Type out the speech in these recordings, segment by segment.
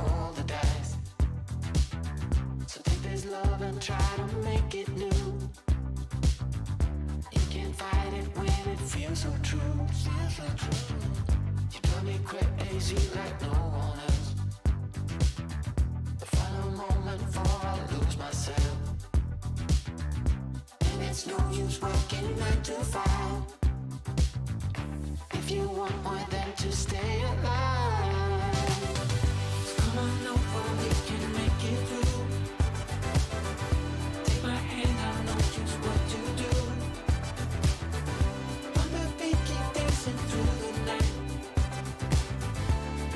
roll the dice. So take this love and try to make it new. You can't fight it when it feels so true. You drive me crazy like no one else. The final moment before I lose myself. And it's no use working 9 to 5. If you want more than to stay alive, so come on over, we can make it through. Take my hand, I know just what to do. On the beat, keep dancing through the night.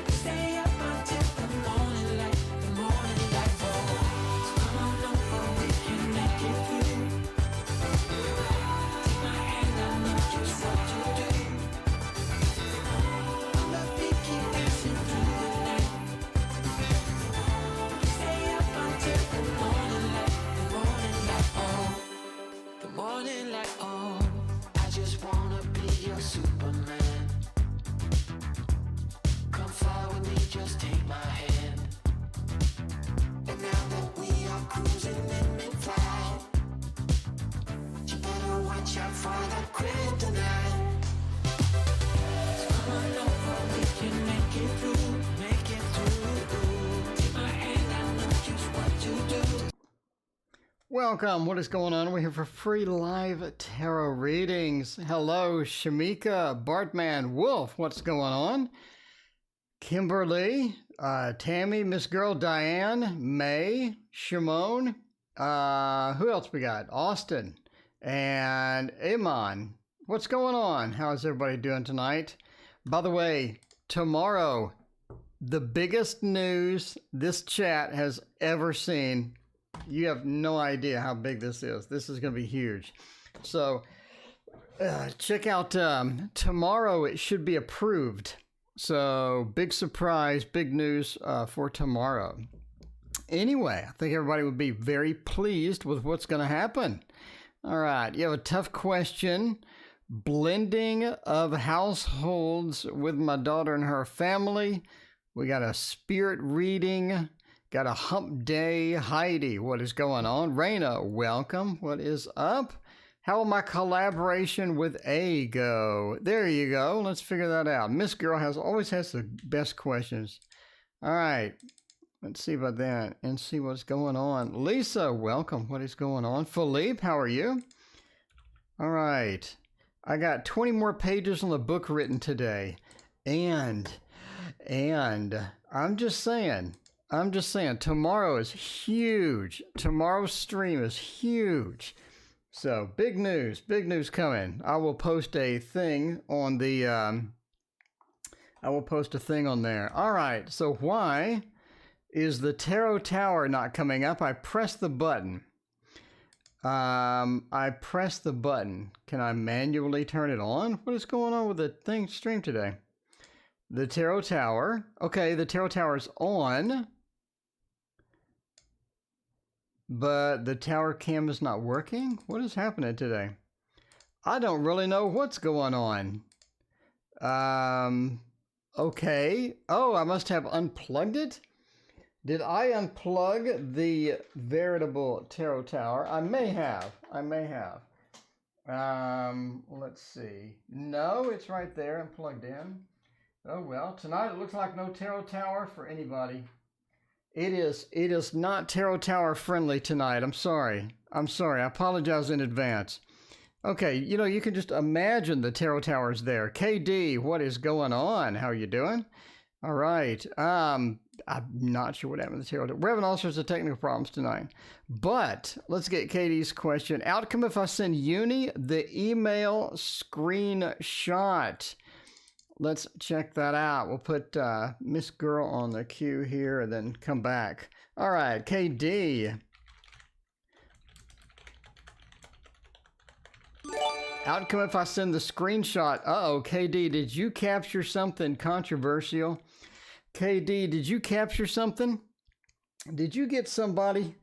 Stay up until the morning light, the morning light. Oh, so come on over, we can make it through. Take my hand, I know just what to do. On the beat, keep dancing through the night. Stay up until the morning light, the morning light. Oh, the morning light. Oh, I just wanna be your Superman. Come fly with me, just take my hand. And now that we are cruising in mid-flight, you better watch out for the kryptonite. So come on over, we can make it through, make it through. Take my hand, I know just what to do. Welcome. What is going on? We're here for free live tarot readings. Hello, Shamika, Bartman, Wolf. What's going on? Kimberly, Tammy, Miss Girl, Diane, May, Shimon. Who else we got? Austin and Iman. What's going on? How's everybody doing tonight? By the way, tomorrow, the biggest news this chat has ever seen. You have no idea how big this is. This is going to be huge. So check out tomorrow. It should be approved. So big surprise, big news for tomorrow. Anyway, I think everybody would be very pleased with what's going to happen. All right. You have a tough question. Blending of households with my daughter and her family. We got a spirit reading. Got a hump day. Heidi, what is going on? Raina, welcome. What is up? How will my collaboration with A go? There you go. Let's figure that out. Miss Girl always has the best questions. All right. Let's see about that and see what's going on. Lisa, welcome. What is going on? Philippe, how are you? All right. I got 20 more pages on the book written today. And I'm just saying, tomorrow is huge. Tomorrow's stream is huge. So big news coming. I will post a thing on the, I will post a thing on there. All right. So why is the Tarot Tower not coming up? I pressed the button. Can I manually turn it on? What is going on with the thing stream today? The Tarot Tower. Okay, the Tarot Tower is on. But the tower cam is not working? What is happening today? I don't really know what's going on. Okay. Oh, I must have unplugged it? Did I unplug the veritable Tarot Tower? I may have. Let's see. No, it's right there. I'm plugged in. Oh, well, tonight it looks like no Tarot Tower for anybody. It is not Tarot Tower friendly tonight. I'm sorry. I apologize in advance. Okay, you can just imagine the Tarot Tower is there. KD, what is going on? How are you doing? All right. I'm not sure what happened to the Tarot Tower. We're having all sorts of technical problems tonight. But let's get KD's question. Outcome if I send Uni the email screenshot. Let's check that out. We'll put Miss Girl on the queue here and then come back. All right, KD. Outcome if I send the screenshot. Uh-oh, KD, did you capture something controversial? KD, did you capture something? Did you get somebody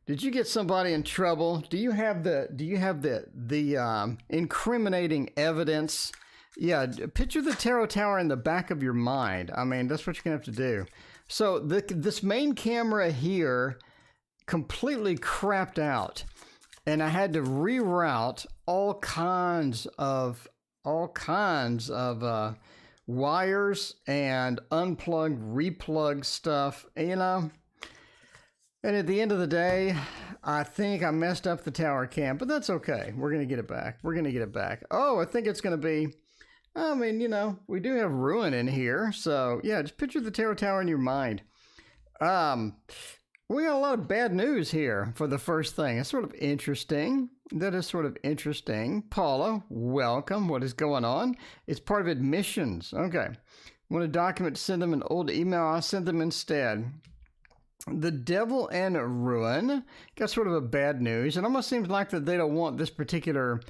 in trouble? Do you have the incriminating evidence? Yeah, picture the Tarot Tower in the back of your mind. I mean, that's what you're gonna have to do. So this main camera here completely crapped out, and I had to reroute all kinds of wires and unplug, replug stuff, you know. And at the end of the day, I think I messed up the tower cam, but that's okay. We're going to get it back. We're going to get it back. Oh, I think it's going to be, I mean, you know, we do have ruin in here. So, yeah, just picture the terror tower in your mind. We got a lot of bad news here for the first thing. It's sort of interesting. That is sort of interesting. Paula, welcome. What is going on? It's part of admissions. Okay. Want a document to send them an old email? I'll send them instead. The devil and ruin got sort of a bad news. It almost seems like that they don't want this particular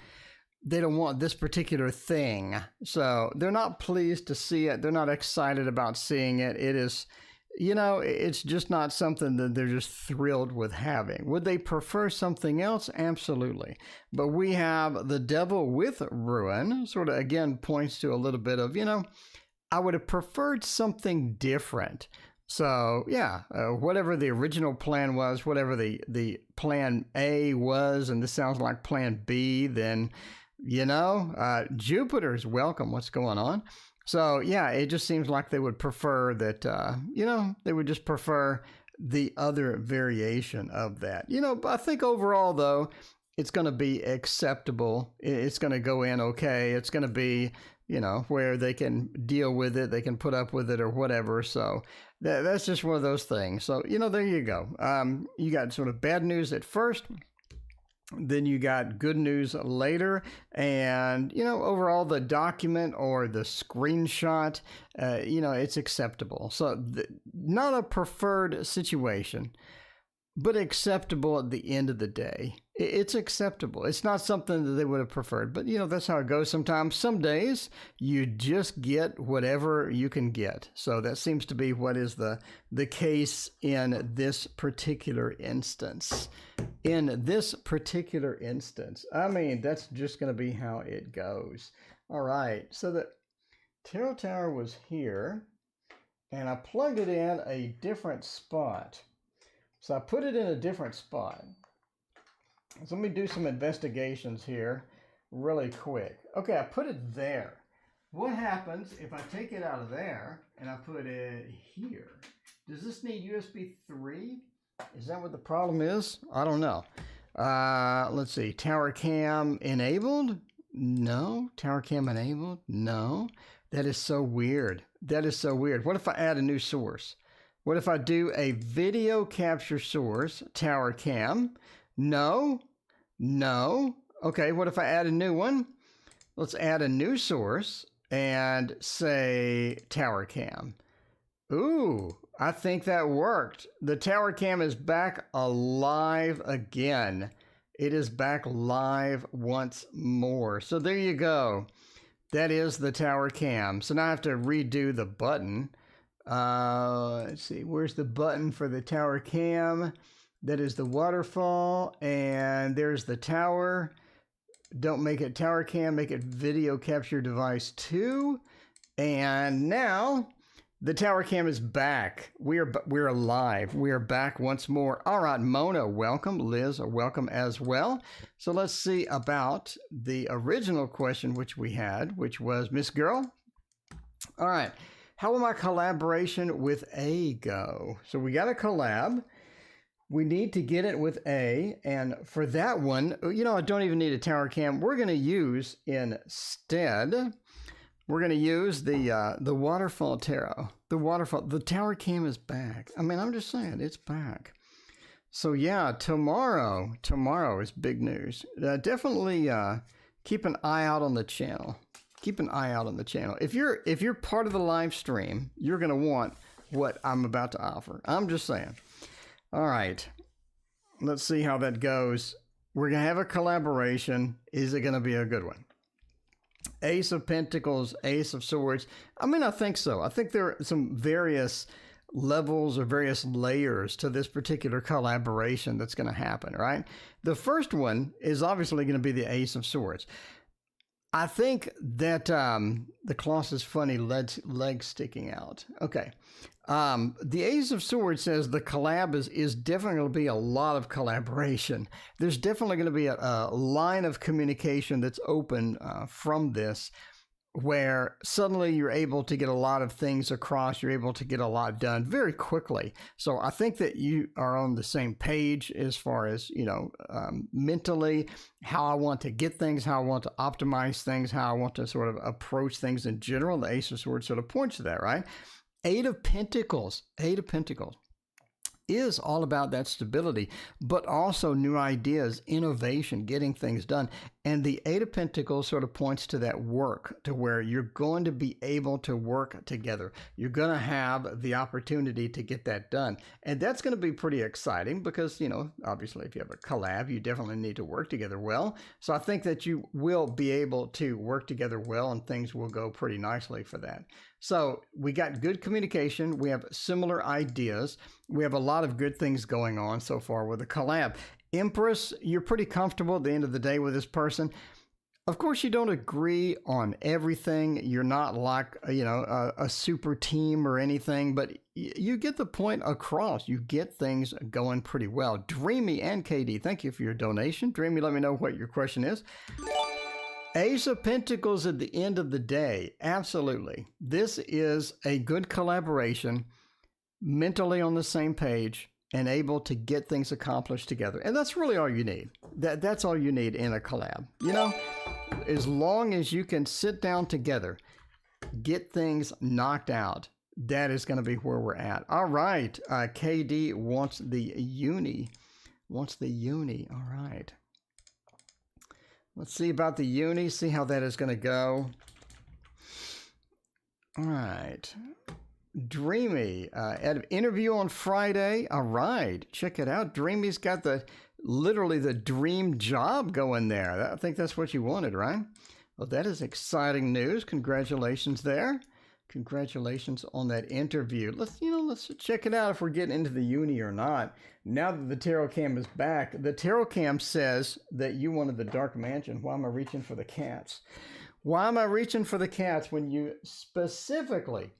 thing. So they're not pleased to see it. They're not excited about seeing it. It is, you know, it's just not something that they're just thrilled with having. Would they prefer something else? Absolutely. But we have the devil with ruin, sort of again points to a little bit of, you know, I would have preferred something different. So, yeah, whatever the original plan was, whatever the plan A was, and this sounds like plan B, then, you know, Jupiter's welcome. What's going on? So, yeah, it just seems like they would prefer that, you know, they would just prefer the other variation of that. You know, I think overall, though, it's going to be acceptable. It's going to go in okay. It's going to be, you know, where they can deal with it, they can put up with it or whatever. So that's just one of those things. So, you know, there you go. You got sort of bad news at first, then you got good news later. And, you know, overall the document or the screenshot, you know, it's acceptable. So not a preferred situation, but acceptable at the end of the day. It's acceptable. It's not something that they would have preferred, but you know, that's how it goes sometimes. Some days you just get whatever you can get. So that seems to be what is the case in this particular instance. In this particular instance, I mean, that's just going to be how it goes. All right. So the tarot tower was here and I plugged it in a different spot. So I put it in a different spot. So let me do some investigations here really quick. Okay, I put it there. What happens if I take it out of there and I put it here? Does this need USB 3? Is that what the problem is? I don't know. Let's see. Tower cam enabled? No. Tower cam enabled? No. That is so weird. That is so weird. What if I add a new source? What if I do a video capture source, tower cam? No, no. Okay, what if I add a new one? Let's add a new source and say tower cam. Ooh, I think that worked. The tower cam is back alive again. It is back live once more. So there you go. That is the tower cam. So now I have to redo the button. Let's see, where's the button for the tower cam? That is the waterfall, and there's the tower. Don't make it tower cam, make it video capture device 2. And now the tower cam is back. We're alive. We are back once more. All right, Mona, welcome. Liz, welcome as well. So let's see about the original question which we had, which was Miss Girl. All right. How will my collaboration with A go? So we got a collab. We need to get it with A. And for that one, you know, I don't even need a tower cam. We're going to use instead, we're going to use the waterfall tarot. The tower cam is back. I mean, I'm just saying, it's back. So yeah, tomorrow is big news. Definitely keep an eye out on the channel. Keep an eye out on the channel. If you're part of the live stream, you're going to want what I'm about to offer. I'm just saying. All right. Let's see how that goes. We're going to have a collaboration. Is it going to be a good one? Ace of Pentacles, Ace of Swords. I mean, I think so. I think there are some various levels or various layers to this particular collaboration that's going to happen, right? The first one is obviously going to be the Ace of Swords. I think that the Colossus funny legs sticking out. Okay. The Ace of Swords says the collab is definitely going to be a lot of collaboration. There's definitely going to be a line of communication that's open from this, where suddenly you're able to get a lot of things across. You're able to get a lot done very quickly. So I think that you are on the same page as far as, mentally, how I want to get things, how I want to optimize things, how I want to sort of approach things in general. The Ace of Swords sort of points to that, right? Eight of Pentacles is all about that stability, but also new ideas, innovation, getting things done. And the Eight of Pentacles sort of points to that work, to where you're going to be able to work together. You're going to have the opportunity to get that done. And that's going to be pretty exciting because, obviously if you have a collab, you definitely need to work together well. So I think that you will be able to work together well and things will go pretty nicely for that. So we got good communication. We have similar ideas. We have a lot of good things going on so far with the collab. Empress, you're pretty comfortable at the end of the day with this person. Of course, you don't agree on everything. You're not like, a super team or anything, but you get the point across. You get things going pretty well. Dreamy and KD, thank you for your donation. Dreamy, let me know what your question is. Ace of Pentacles at the end of the day, absolutely. This is a good collaboration, mentally on the same page, and able to get things accomplished together. And that's really all you need. That's all you need in a collab. As long as you can sit down together, get things knocked out, that is going to be where we're at. All right. KD wants the uni. All right. Let's see about the uni, see how that is going to go. All right. Dreamy, at an interview on Friday. All right, check it out. Dreamy's got literally the dream job going there. I think that's what you wanted, right? Well, that is exciting news. Congratulations there. Congratulations on that interview. Let's check it out if we're getting into the uni or not. Now that the Tarot Cam is back, the Tarot Cam says that you wanted the Dark Mansion. Why am I reaching for the cats? Why am I reaching for the cats when you specifically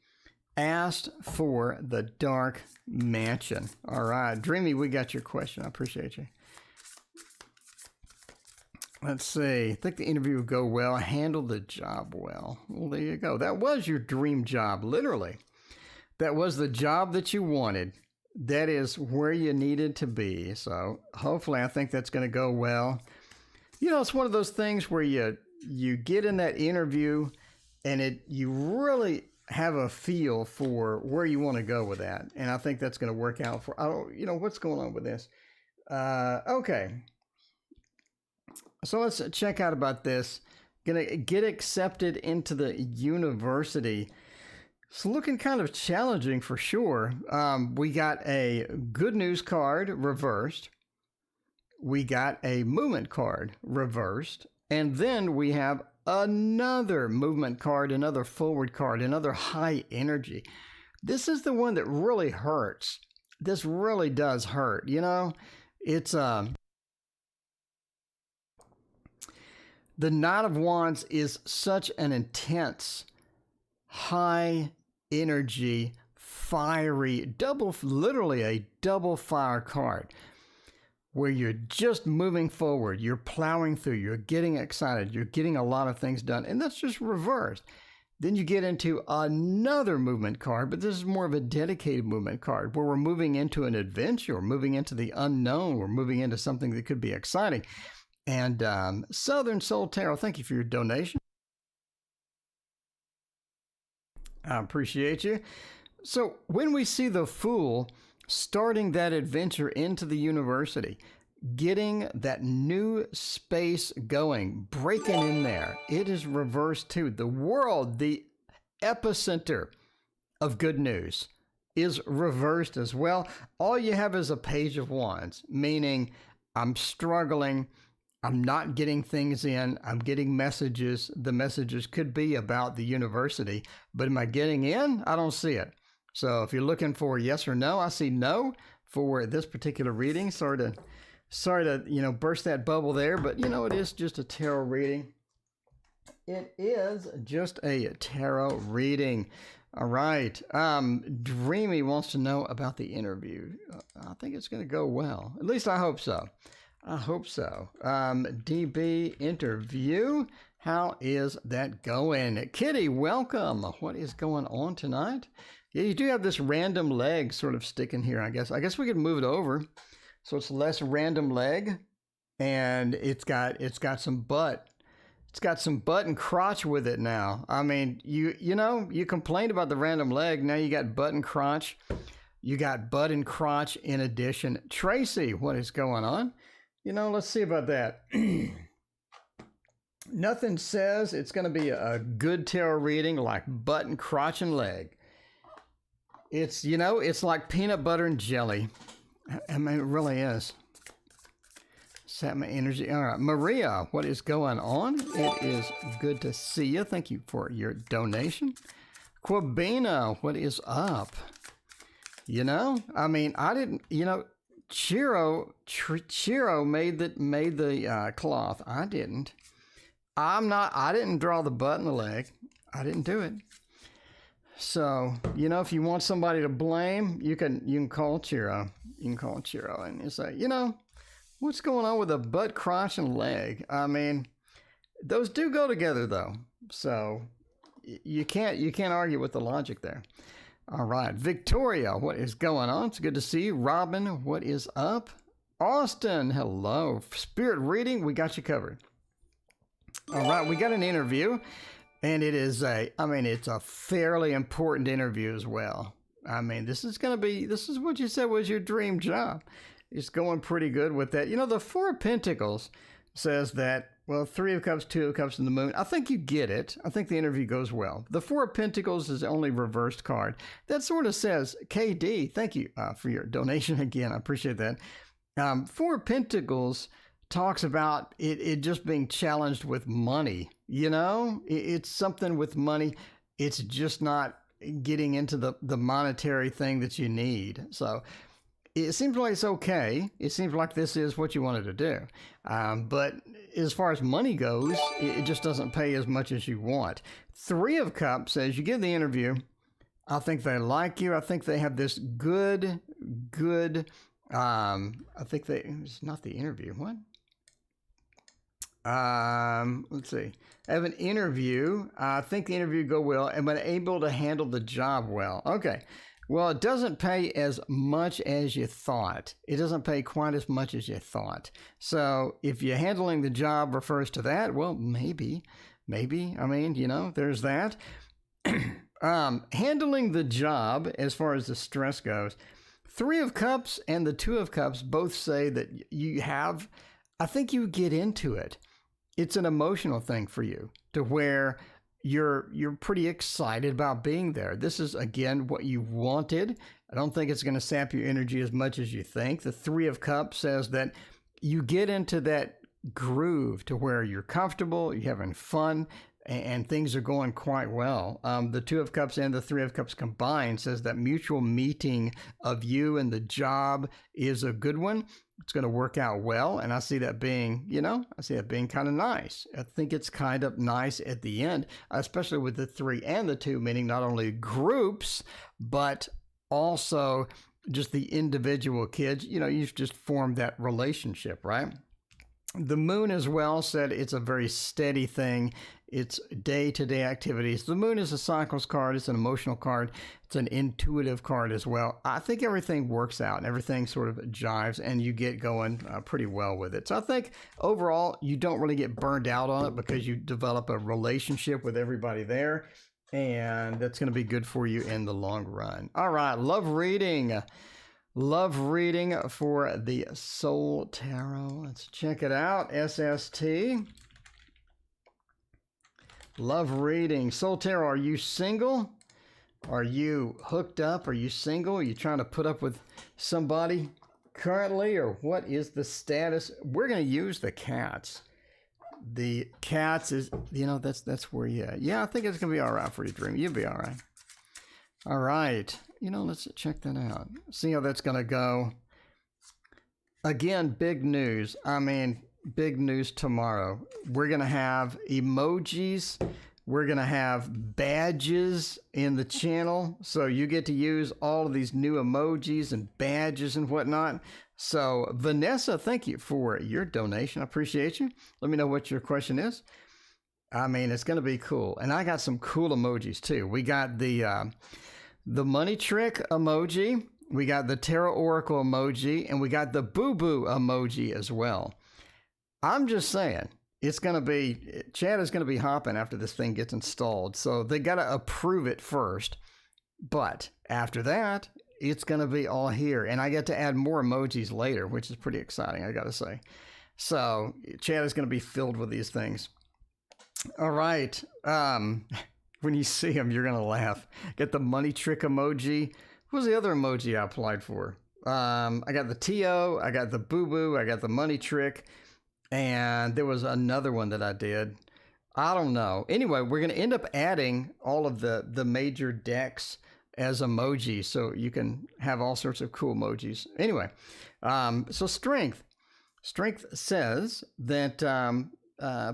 asked for the Dark Mansion? All right, Dreamy, we got your question. I appreciate you. Let's see. I think the interview will go well. Handle the job well. Well, there you go. That was your dream job, literally. That was the job that you wanted. That is where you needed to be. So hopefully I think that's going to go well. It's one of those things where you get in that interview and you really have a feel for where you want to go with that. And I think that's going to work out for, what's going on with this? Okay. So let's check out about this. Gonna get accepted into the university. It's looking kind of challenging for sure. We got a good news card reversed. We got a movement card reversed. And then we have another movement card, another forward card, another high energy. This is the one that really hurts. This really does hurt. It's the Knight of Wands is such an intense, high energy, fiery, literally a double fire card, where you're just moving forward, you're plowing through, you're getting excited, you're getting a lot of things done, and that's just reversed. Then you get into another movement card, but this is more of a dedicated movement card, where we're moving into an adventure, we're moving into the unknown, we're moving into something that could be exciting. And Southern Soul Tarot, thank you for your donation. I appreciate you. So when we see the Fool starting that adventure into the university, getting that new space going, breaking in there, it is reversed too. The world, the epicenter of good news, is reversed as well. All you have is a Page of Wands, meaning I'm struggling. I'm not getting things in. I'm getting messages. The messages could be about the university, but am I getting in? I don't see it. So if you're looking for yes or no, I see no for this particular reading. Sorry to burst that bubble there, but it is just a tarot reading. It is just a tarot reading. All right. Dreamy wants to know about the interview. I think it's going to go well. At least I hope so. I hope so. DB interview. How is that going? Kitty, welcome. What is going on tonight? Yeah, you do have this random leg sort of sticking here, I guess. I guess we could move it over so it's less random leg, and it's got some butt. It's got some butt and crotch with it now. I mean, you know, you complained about the random leg. Now you got butt and crotch. You got butt and crotch in addition. Tracy, what is going on? You know, let's see about that. Nothing says it's going to be a good tarot reading like butt and crotch and leg. It's, you know, it's like peanut butter and jelly. I mean, it really is. Sat my energy. All right, Maria, what is going on? It is good to see you. Thank you for your donation. Quabina, what is up? You know, I mean, I didn't, you know, Chiro made the cloth. I didn't. I didn't draw the butt and the leg. I didn't do it. So, you know, if you want somebody to blame, you can call Chiro. You can call Chiro and you say, you know, what's going on with a butt, crotch, and leg? I mean, those do go together though. So you can't argue with the logic there. All right, Victoria, what is going on? It's good to see you. Robin, what is up? Austin, hello. Spirit reading, we got you covered. All right, we got an interview, and it's a fairly important interview as well. I mean, this is what you said was your dream job. It's going pretty good with that. You know, the Four of Pentacles says that, well, Three of Cups, Two of Cups, and the Moon. I think you get it. I think the interview goes well. The Four of Pentacles is the only reversed card. That sort of says, KD, thank you for your donation again. I appreciate that. Four of Pentacles talks about it just being challenged with money. You know, it's something with money. It's just not getting into the monetary thing that you need. So it seems like it's okay. It seems like this is what you wanted to do. But as far as money goes, it just doesn't pay as much as you want. Three of Cups says you give the interview. I think they like you. I think they have this good, it's not the interview. What? Let's see. I have an interview. I think the interview go well and been able to handle the job well. Okay. Well, it doesn't pay as much as you thought. It doesn't pay quite as much as you thought. So if you're handling the job refers to that, well, maybe. I mean, you know, there's that. Handling the job as far as the stress goes. Three of Cups and the Two of Cups both say that I think you get into it. It's an emotional thing for you to where you're pretty excited about being there. This is, again, what you wanted. I don't think it's going to sap your energy as much as you think. The Three of Cups says that you get into that groove to where you're comfortable, you're having fun, and things are going quite well. The Two of Cups and the Three of Cups combined says that mutual meeting of you and the job is a good one. It's going to work out well, and I see that being, kind of nice. I think it's kind of nice at the end, especially with the three and the two, meaning not only groups, but also just the individual kids. You know, you've just formed that relationship, right? The Moon as well said it's a very steady thing. It's day-to-day activities. The Moon is a cycles card. It's an emotional card. It's an intuitive card as well. I think everything works out and everything sort of jives and you get going pretty well with it. So I think overall you don't really get burned out on it because you develop a relationship with everybody there, and that's going to be good for you in the long run. All right, love reading. Love reading for the Soul Tarot. Let's check it out. SST. Love reading. Soul Tarot, are you single? Are you hooked up? Are you single? Are you trying to put up with somebody currently? Or what is the status? We're going to use the cats. The cats is, you know, that's where you, yeah, I think it's going to be all right for you, Dream. You'll be all right. All right. You know, let's check that out. See how that's going to go. Again, big news. I mean, big news tomorrow. We're going to have emojis We're going to have badges in the channel. So you get to use all of these new emojis and badges and whatnot. So Vanessa, thank you for your donation. I appreciate you. Let me know what your question is. I mean, it's going to be cool. And I got some cool emojis too. We got the money trick emoji. We got the Tarot Oracle emoji. And we got the boo-boo emoji as well. I'm just saying, it's going to be, Chad is going to be hopping after this thing gets installed. So they got to approve it first. But after that, it's going to be all here. And I get to add more emojis later, which is pretty exciting, I got to say. So Chad is going to be filled with these things. All right. When you see them, you're going to laugh. Get the money trick emoji. What was the other emoji I applied for? I got the TO, I got the boo-boo, I got the money trick. And there was another one that I did. I don't know. Anyway, we're going to end up adding all of the major decks as emojis, so you can have all sorts of cool emojis. Anyway, so Strength. Strength says that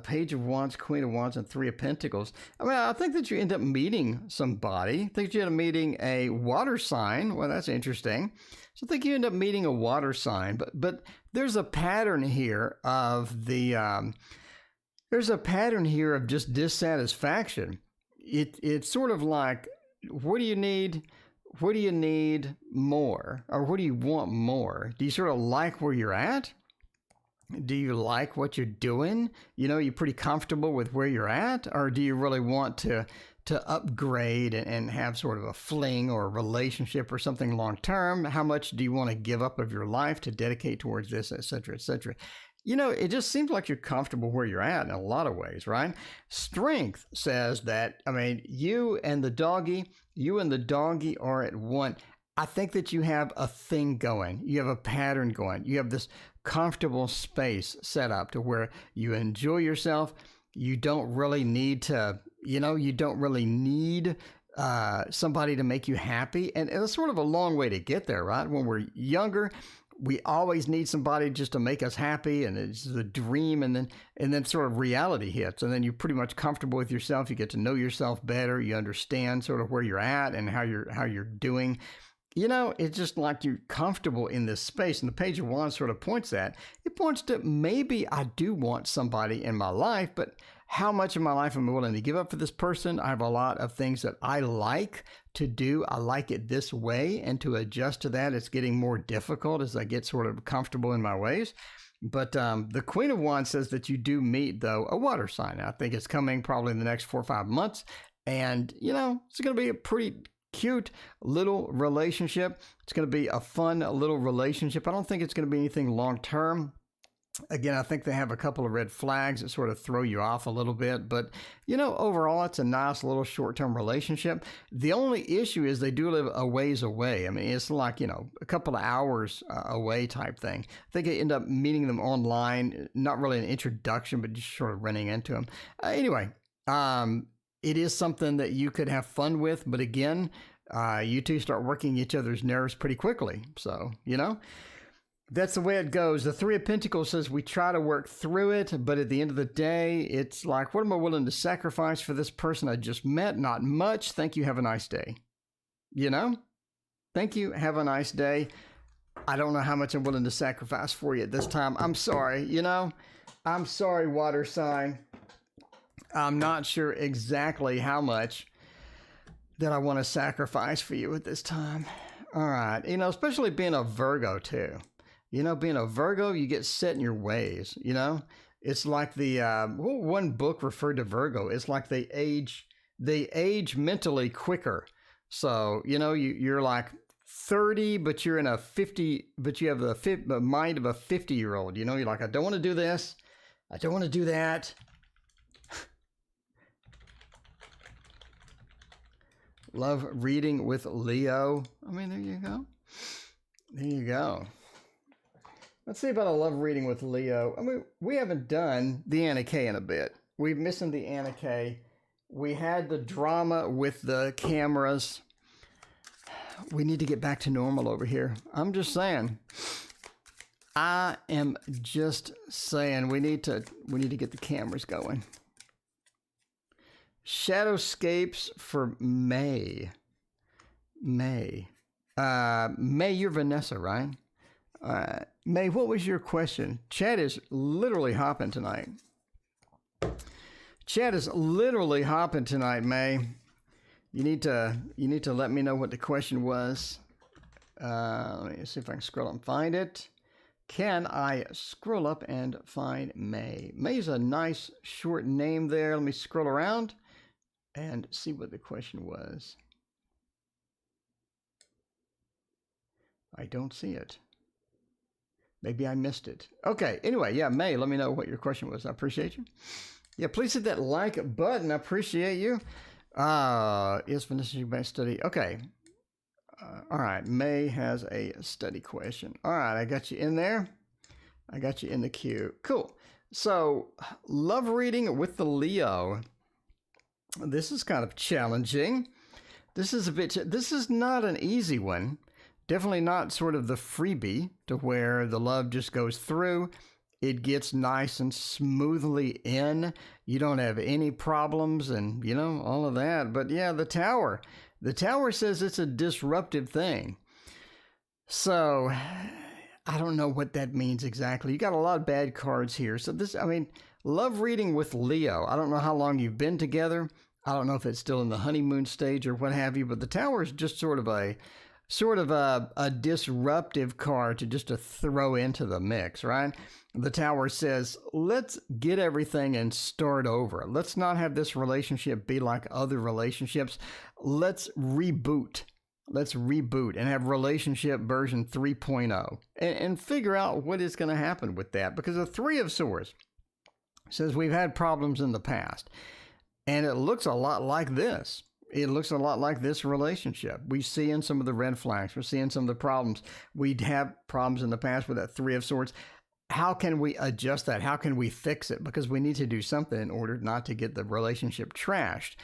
Page of Wands, Queen of Wands, and Three of Pentacles. I mean, I think that you end up meeting somebody. I think you end up meeting a water sign. Well, that's interesting. So I think you end up meeting a water sign, but there's a pattern here of there's a pattern here of just dissatisfaction. It's sort of like, what do you need? What do you need more? Or what do you want more? Do you sort of like where you're at? Do you like what you're doing? You know, you're pretty comfortable with where you're at? Or do you really want to upgrade and have sort of a fling or a relationship or something long term? How much do you want to give up of your life to dedicate towards this, et cetera, et cetera? You know, it just seems like you're comfortable where you're at in a lot of ways, right? Strength says that, I mean, you and the doggy are at one. I think that you have a thing going. You have a pattern going. You have this comfortable space set up to where you enjoy yourself. You don't really need to, you don't really need somebody to make you happy. And it's sort of a long way to get there, right? When we're younger, we always need somebody just to make us happy, and it's the dream, and then sort of reality hits, and then you're pretty much comfortable with yourself. You get to know yourself better. You understand sort of where you're at and how you're doing. You know, it's just like you're comfortable in this space. And the Page of Wands sort of points that. It points to maybe I do want somebody in my life, but how much of my life am I willing to give up for this person? I have a lot of things that I like to do. I like it this way. And to adjust to that, it's getting more difficult as I get sort of comfortable in my ways. But the Queen of Wands says that you do meet, though, a water sign. I think it's coming probably in the next 4 or 5 months. And, it's going to be a pretty cute little relationship. It's going to be a fun little relationship. I don't think it's going to be anything long term. Again, I think they have a couple of red flags that sort of throw you off a little bit. But, overall, it's a nice little short-term relationship. The only issue is they do live a ways away. I mean, it's like, a couple of hours away type thing. I think I end up meeting them online. Not really an introduction, but just sort of running into them. Anyway, it is something that you could have fun with, but again, you two start working each other's nerves pretty quickly. So, that's the way it goes. The Three of Pentacles says we try to work through it, but at the end of the day, it's like, what am I willing to sacrifice for this person I just met? Not much. Thank you. Have a nice day. Thank you. Have a nice day. I don't know how much I'm willing to sacrifice for you at this time. I'm sorry. I'm sorry, water sign. I'm not sure exactly how much that I want to sacrifice for you at this time. All right. Especially being a Virgo too. Being a Virgo, you get set in your ways, It's like the, one book referred to Virgo. It's like they age mentally quicker. So, you're like 30, but you're in a 50, but you have the mind of a 50-year-old. You're like, I don't want to do this. I don't want to do that. Love reading with Leo. I mean, there you go. There you go. Let's see about a love reading with Leo. I mean, we haven't done the Anna K in a bit. We've missing the Anna K. We had the drama with the cameras. We need to get back to normal over here. I'm just saying. I am just saying we need to get the cameras going. Shadowscapes for May. May, you're Vanessa, right? May, what was your question? Chat is literally hopping tonight. May. You need to let me know what the question was. Let me see if I can scroll up and find it. Can I scroll up and find May? May's a nice short name there. Let me scroll around and see what the question was. I don't see it. Maybe I missed it. Okay, anyway, yeah, May, let me know what your question was. I appreciate you. Yeah, please hit that like button. I appreciate you. Is Vanessa your best study? Okay. All right, May has a study question. All right, I got you in there. I got you in the queue. Cool. So, love reading with the Leo. This is kind of challenging. This is not an easy one. Definitely not sort of the freebie to where the love just goes through. It gets nice and smoothly in. You don't have any problems and, all of that. But yeah, the Tower. The Tower says it's a disruptive thing. So, I don't know what that means exactly. You got a lot of bad cards here. So love reading with Leo. I don't know how long you've been together. I don't know if it's still in the honeymoon stage or what have you, but the Tower is just sort of a disruptive card to throw into the mix, right? The Tower says, let's get everything and start over. Let's not have this relationship be like other relationships. Let's reboot. And have relationship version 3.0 and figure out what is going to happen with that. Because the Three of Swords says we've had problems in the past. And it looks a lot like this. It looks a lot like this relationship. We're seeing some of the red flags. We're seeing some of the problems. We'd have problems in the past with that Three of Swords. How can we adjust that? How can we fix it? Because we need to do something in order not to get the relationship trashed.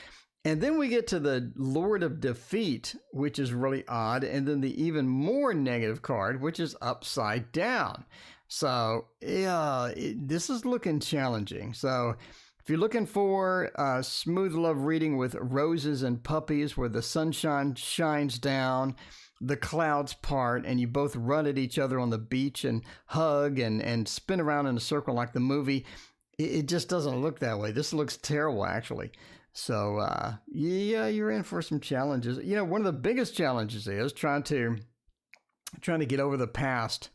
And then we get to the Lord of Defeat, which is really odd. And then the even more negative card, which is upside down. So, yeah, this is looking challenging. So, if you're looking for smooth love reading with roses and puppies where the sunshine shines down, the clouds part, and you both run at each other on the beach and hug and spin around in a circle like the movie, it just doesn't look that way. This looks terrible, actually. So, yeah, you're in for some challenges. One of the biggest challenges is trying to get over the past.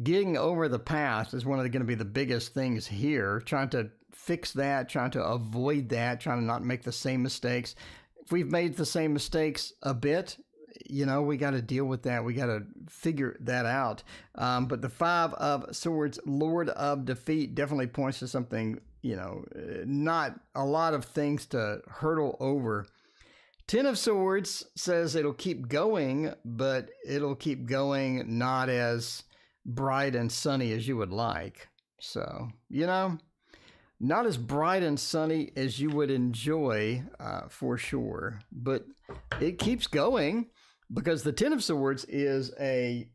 Getting over the past is going to be the biggest things here. Trying to fix that, trying to avoid that, trying to not make the same mistakes. If we've made the same mistakes a bit, we got to deal with that. We got to figure that out. But the Five of Swords, Lord of Defeat, definitely points to something, not a lot of things to hurdle over. Ten of Swords says it'll keep going, but it'll keep going not as bright and sunny as you would like. So, not as bright and sunny as you would enjoy, for sure. But it keeps going because the Ten of Swords is a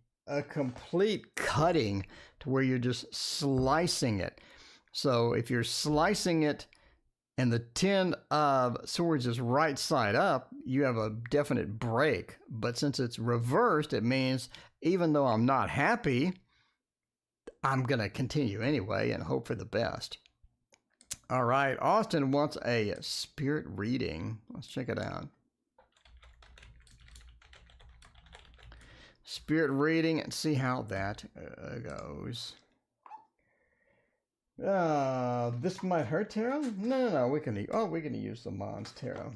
complete cutting to where you're just slicing it. So if you're slicing it and the Ten of Swords is right side up, you have a definite break. But since it's reversed, it means even though I'm not happy, I'm going to continue anyway and hope for the best. All right, Austin wants a spirit reading. Let's check it out. Spirit reading and see how that goes. This might hurt tarot? No. We can use the Mons tarot.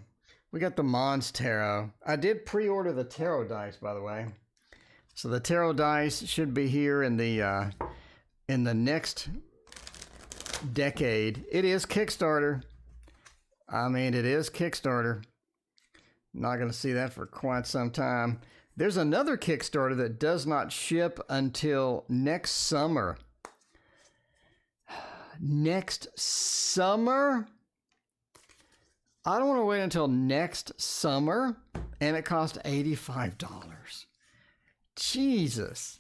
We got the Mons tarot. I did pre-order the tarot dice, by the way. So the tarot dice should be here in the next decade. It is Kickstarter. It is Kickstarter. Not going to see that for quite some time. There's another Kickstarter that does not ship until next summer. Next summer? I don't want to wait until next summer, and it costs $85. Jesus.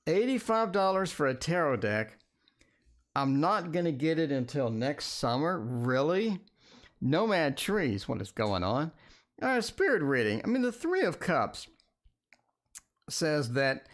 $85 for a tarot deck. I'm not going to get it until next summer, really? Nomad trees, what is going on? Spirit reading. I mean, the Three of Cups says that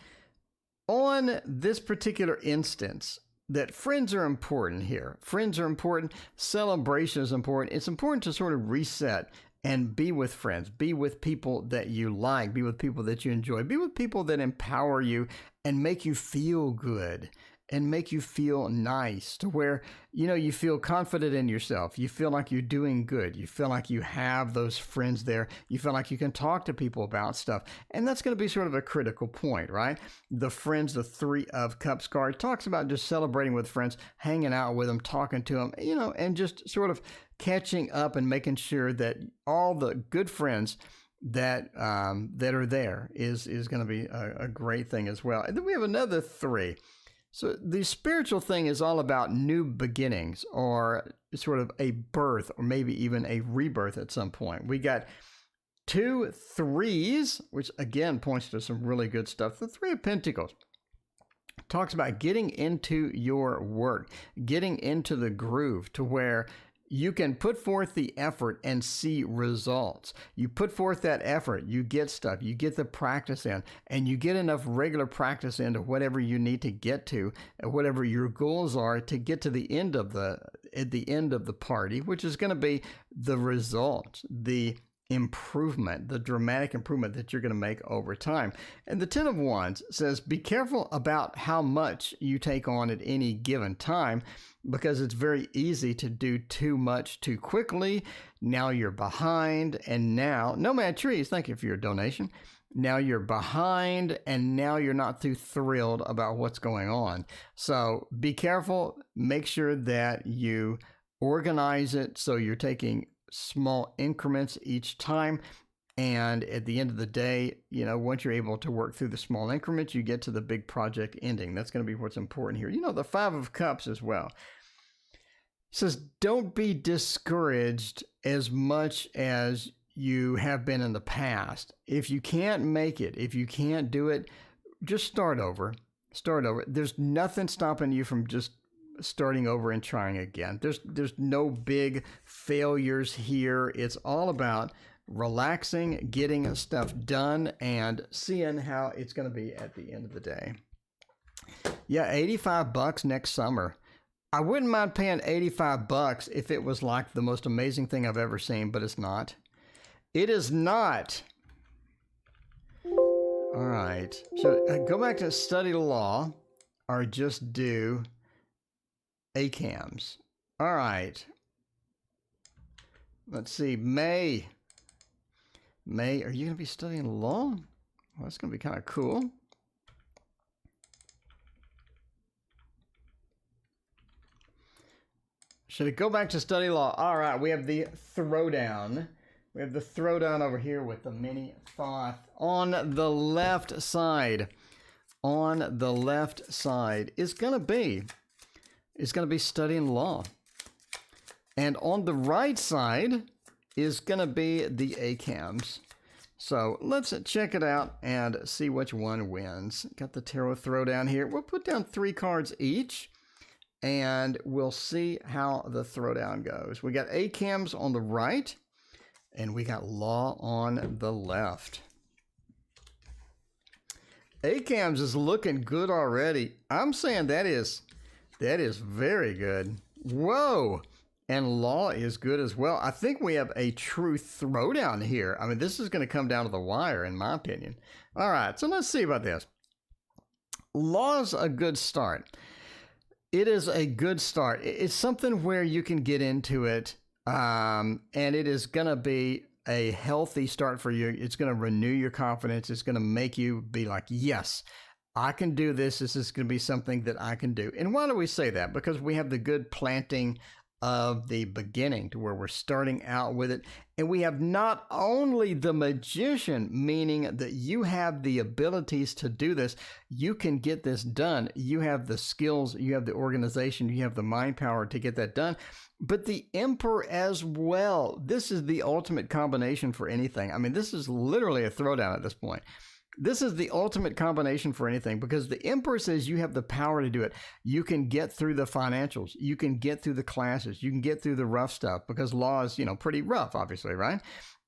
on this particular instance, that friends are important here. Friends are important. Celebration is important. It's important to sort of reset and be with friends. Be with people that you like. Be with people that you enjoy. Be with people that empower you and make you feel good and make you feel nice, to where, you feel confident in yourself. You feel like you're doing good. You feel like you have those friends there. You feel like you can talk to people about stuff. And that's going to be sort of a critical point, right? The friends, the Three of Cups card talks about just celebrating with friends, hanging out with them, talking to them, and just sort of catching up and making sure that all the good friends that are there is going to be a great thing as well. And then we have another three. So the spiritual thing is all about new beginnings, or sort of a birth, or maybe even a rebirth at some point. We got 2 threes, which again points to some really good stuff. The Three of Pentacles talks about getting into your work, getting into the groove, to where you can put forth the effort and see results. You put forth that effort, you get stuff, you get the practice in, and you get enough regular practice into whatever you need to get to, whatever your goals are, to get to the end of the party, which is going to be the result, the improvement, the dramatic improvement that you're going to make over time. And the Ten of Wands says, be careful about how much you take on at any given time, because it's very easy to do too much too quickly. Now you're behind, and now, Nomad Trees, thank you for your donation. Now you're behind, and now you're not too thrilled about what's going on. So be careful. Make sure that you organize it so you're taking small increments each time. And at the end of the day, once you're able to work through the small increments, you get to the big project ending. That's going to be what's important here. The Five of Cups as well. It says, don't be discouraged as much as you have been in the past. If you can't make it, if you can't do it, just start over. Start over. There's nothing stopping you from just starting over and trying again. There's no big failures here. It's all about relaxing, getting stuff done, and seeing how it's going to be at the end of the day. Yeah, $85 next summer. I wouldn't mind paying $85 if it was like the most amazing thing I've ever seen, but it's not. It is not. All right. So go back to study law, or just do ACAMS. All right. Let's see. May, are you going to be studying law? Well, that's going to be kind of cool. Should it go back to study law? All right, we have the throwdown. We have the throwdown over here with the mini Thoth on the left side. On the left side is going to be studying law. And on the right side is going to be the ACAMS. So let's check it out and see which one wins. Got the tarot throwdown here. We'll put down 3 cards each, and we'll see how the throwdown goes. We got ACAMS on the right, and we got law on the left. ACAMS is looking good already. I'm saying that is very good. Whoa. And law is good as well. I think we have a true throwdown here. I mean, this is going to come down to the wire, in my opinion. All right, so let's see about this. Law's a good start. It is a good start. It's something where you can get into it, and it is going to be a healthy start for you. It's going to renew your confidence. It's going to make you be like, yes, I can do this. This is going to be something that I can do. And why do we say that? Because we have the good planting of the beginning, to where we're starting out with it. And we have not only the magician, meaning that you have the abilities to do this, you can get this done. You have the skills, you have the organization, you have the mind power to get that done. But the emperor as well. This is the ultimate combination for anything. I mean, this is literally a throwdown at this point. This is the ultimate combination for anything, because the Emperor says you have the power to do it. You can get through the financials. You can get through the classes. You can get through the rough stuff, because law is, pretty rough, obviously, right?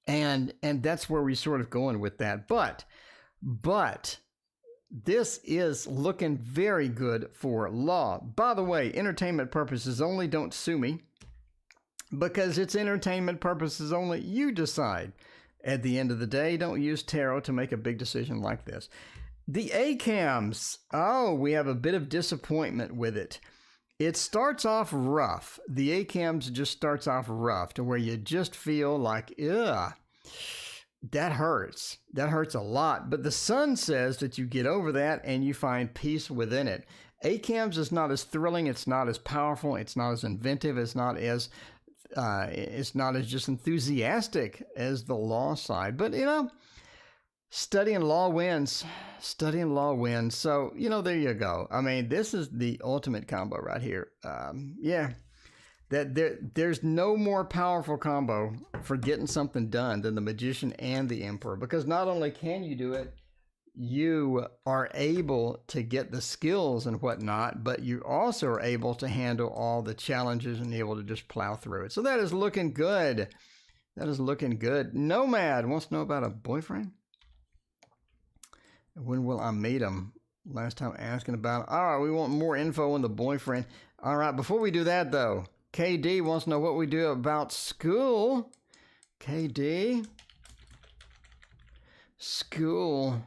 And that's where we're sort of going with that. But this is looking very good for law. By the way, entertainment purposes only. Don't sue me, because it's entertainment purposes only. You decide. At the end of the day, don't use tarot to make a big decision like this. The ACAMs. Oh, we have a bit of disappointment with it. It starts off rough. The ACAMs just starts off rough to where you just feel like, ugh, that hurts. That hurts a lot. But the Sun says that you get over that and you find peace within it. ACAMs is not as thrilling. It's not as powerful. It's not as inventive. It's not as just enthusiastic as the law side. But, studying law wins. Studying law wins. So, there you go. I mean, this is the ultimate combo right here. There's no more powerful combo for getting something done than the Magician and the Emperor. Because not only can you do it, you are able to get the skills and whatnot, but you also are able to handle all the challenges and able to just plow through it. So that is looking good. That is looking good. Nomad wants to know about a boyfriend. When will I meet him? Last time asking about it. All right, we want more info on the boyfriend. All right, before we do that, though, KD wants to know what we do about school. KD? School.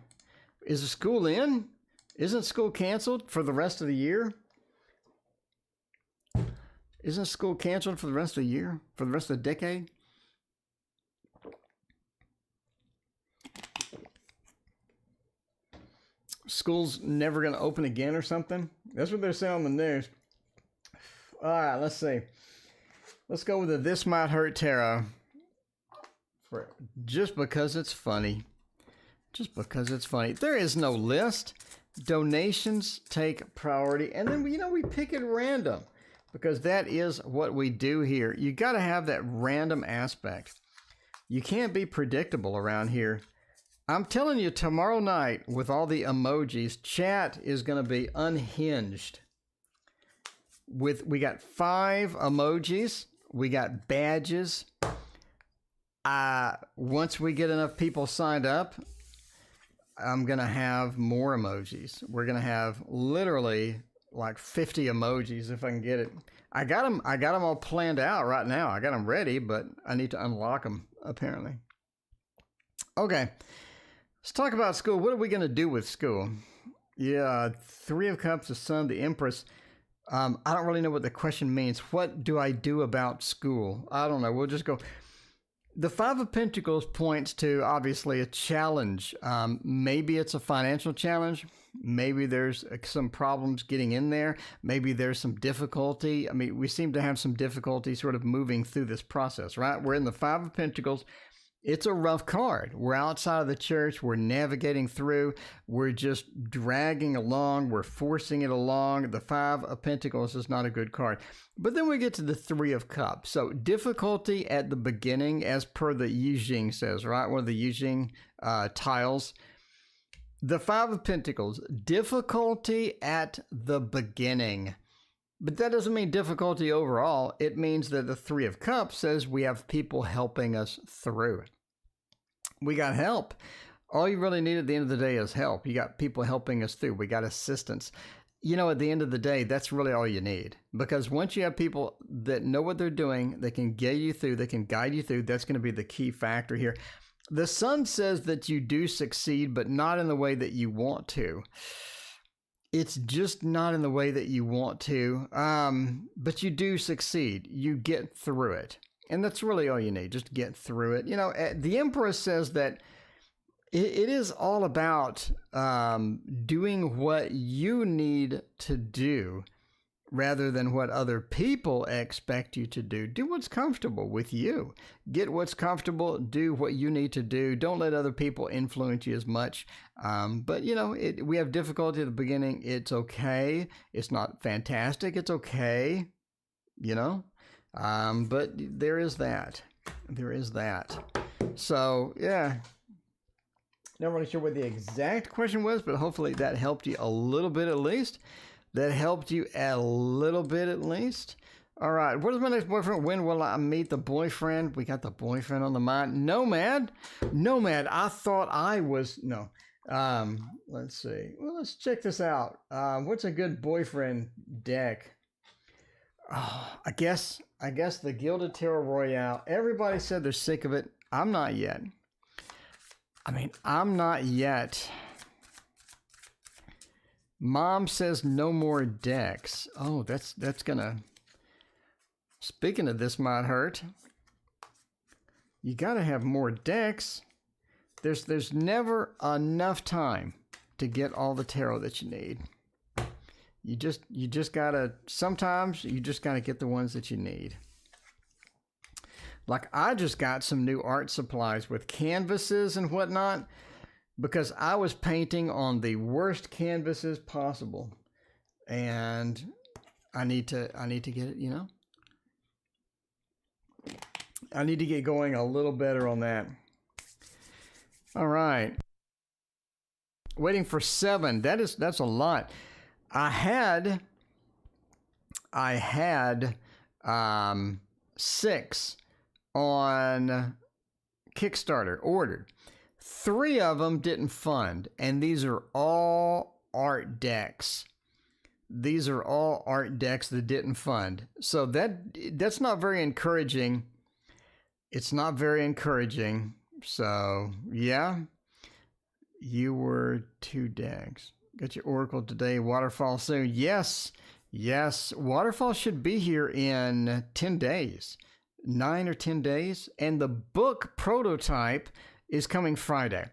Is the school in? Isn't school canceled for the rest of the year? Isn't school canceled for the rest of the year? For the rest of the decade? School's never going to open again or something? That's what they're saying on the news. All right, let's see. Let's go with the This Might Hurt Tarot. Just because it's funny. Just because it's funny. There is no list. Donations take priority. And then, we pick at random, because that is what we do here. You got to have that random aspect. You can't be predictable around here. I'm telling you, tomorrow night, with all the emojis, chat is going to be unhinged. We got 5 emojis. We got badges. Once we get enough people signed up, I'm going to have more emojis. We're going to have literally like 50 emojis if I can get it. I got them all planned out right now. I got them ready, but I need to unlock them apparently. Okay. Let's talk about school. What are we going to do with school? Yeah, 3 of Cups, the Sun, the Empress. I don't really know what the question means. What do I do about school? I don't know. We'll just go. The 5 of Pentacles points to, obviously, a challenge. Maybe it's a financial challenge. Maybe there's some problems getting in there. Maybe there's some difficulty. I mean, we seem to have some difficulty sort of moving through this process, right? We're in the 5 of Pentacles. It's a rough card. We're outside of the church. We're navigating through. We're just dragging along. We're forcing it along. The 5 of Pentacles is not a good card. But then we get to the 3 of Cups. So difficulty at the beginning, as per the I Ching says, right? One of the I Ching tiles. The 5 of Pentacles, difficulty at the beginning. But that doesn't mean difficulty overall. It means that the 3 of Cups says we have people helping us through. We got help. All you really need at the end of the day is help. You got people helping us through. We got assistance. At the end of the day, that's really all you need. Because once you have people that know what they're doing, they can get you through, they can guide you through, that's going to be the key factor here. The Sun says that you do succeed, but not in the way that you want to. It's just not in the way that you want to, but you do succeed. You get through it. And that's really all you need, just get through it. The Empress says that it is all about doing what you need to do rather than what other people expect you to do. Do what's comfortable with you. Get what's comfortable. Do what you need to do. Don't let other people influence you as much. But, we have difficulty at the beginning. It's okay. It's not fantastic. It's okay, But there is that. There is that. So, yeah. Not really sure what the exact question was, but hopefully that helped you a little bit at least. That helped you a little bit at least. All right, what is my next boyfriend? When will I meet the boyfriend? We got the boyfriend on the mind. Nomad. I thought I was, no. Let's see. Well, let's check this out. What's a good boyfriend deck? Oh, I guess the Gilded Tarot Royale. Everybody said they're sick of it. I'm not yet. I'm not yet. Mom says no more decks. Oh, that's gonna... Speaking of this might hurt. You gotta have more decks. There's never enough time to get all the tarot that you need. You just gotta, sometimes you just gotta get the ones that you need. Like I just got some new art supplies with canvases and whatnot because I was painting on the worst canvases possible. And I need to get it, you know? I need to get going a little better on that. All right. Waiting for 7. That's a lot. I had 6 on Kickstarter ordered. 3 of them didn't fund, and these are all art decks. These are all art decks that didn't fund. So that's not very encouraging. It's not very encouraging. So, yeah. You were 2 decks. Got your Oracle today. Waterfall soon. Yes. Waterfall should be here in 10 days. 9 or 10 days. And the book prototype is coming Friday.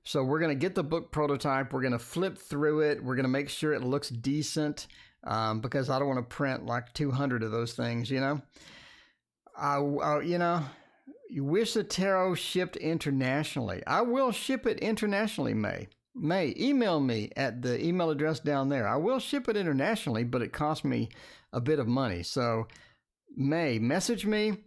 So we're going to get the book prototype. We're going to flip through it. We're going to make sure it looks decent because I don't want to print like 200 of those things, you know. You wish the tarot shipped internationally. I will ship it internationally, May. Email me at the email address down there. I will ship it internationally, but it costs me a bit of money. So, May, message me.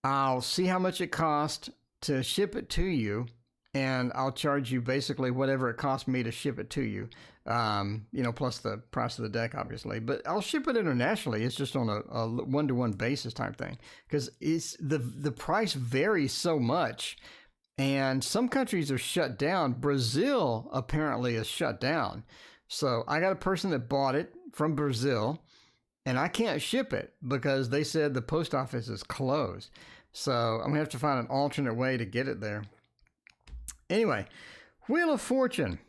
I'll see how much it costs to ship it to you, and I'll charge you basically whatever it costs me to ship it to you. Plus the price of the deck, obviously. But I'll ship it internationally. It's just on a one-to-one basis type thing because it's the price varies so much, and some countries are shut down. Brazil apparently is shut down. So I got a person that bought it from Brazil, and I can't ship it because they said the post office is closed. So I'm gonna have to find an alternate way to get it there. Anyway, Wheel of Fortune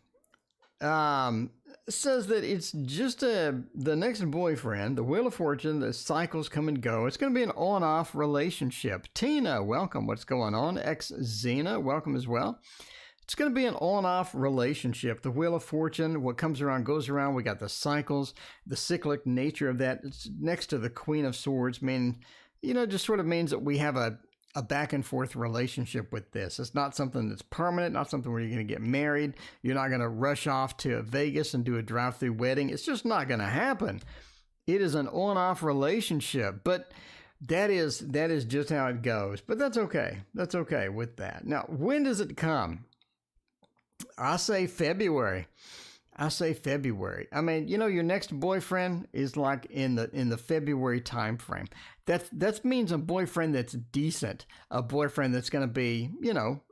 says that it's just the next boyfriend, the Wheel of Fortune, the cycles come and go. It's going to be an on-off relationship. Tina, welcome. What's going on? Xena, welcome as well. It's going to be an on-off relationship. The Wheel of Fortune, what comes around goes around. We got the cycles, the cyclic nature of that. It's next to the Queen of Swords, meaning, just sort of means that we have a back and forth relationship with this. It's not something that's permanent, not something where you're going to get married. You're not going to rush off to Vegas and do a drive-through wedding. It's just not going to happen. It is an on-off relationship, but that is just how it goes. But that's okay. That's okay with that. Now, when does it come? I say February. I mean, your next boyfriend is like in the February time frame. That means a boyfriend that's decent, a boyfriend that's going to be,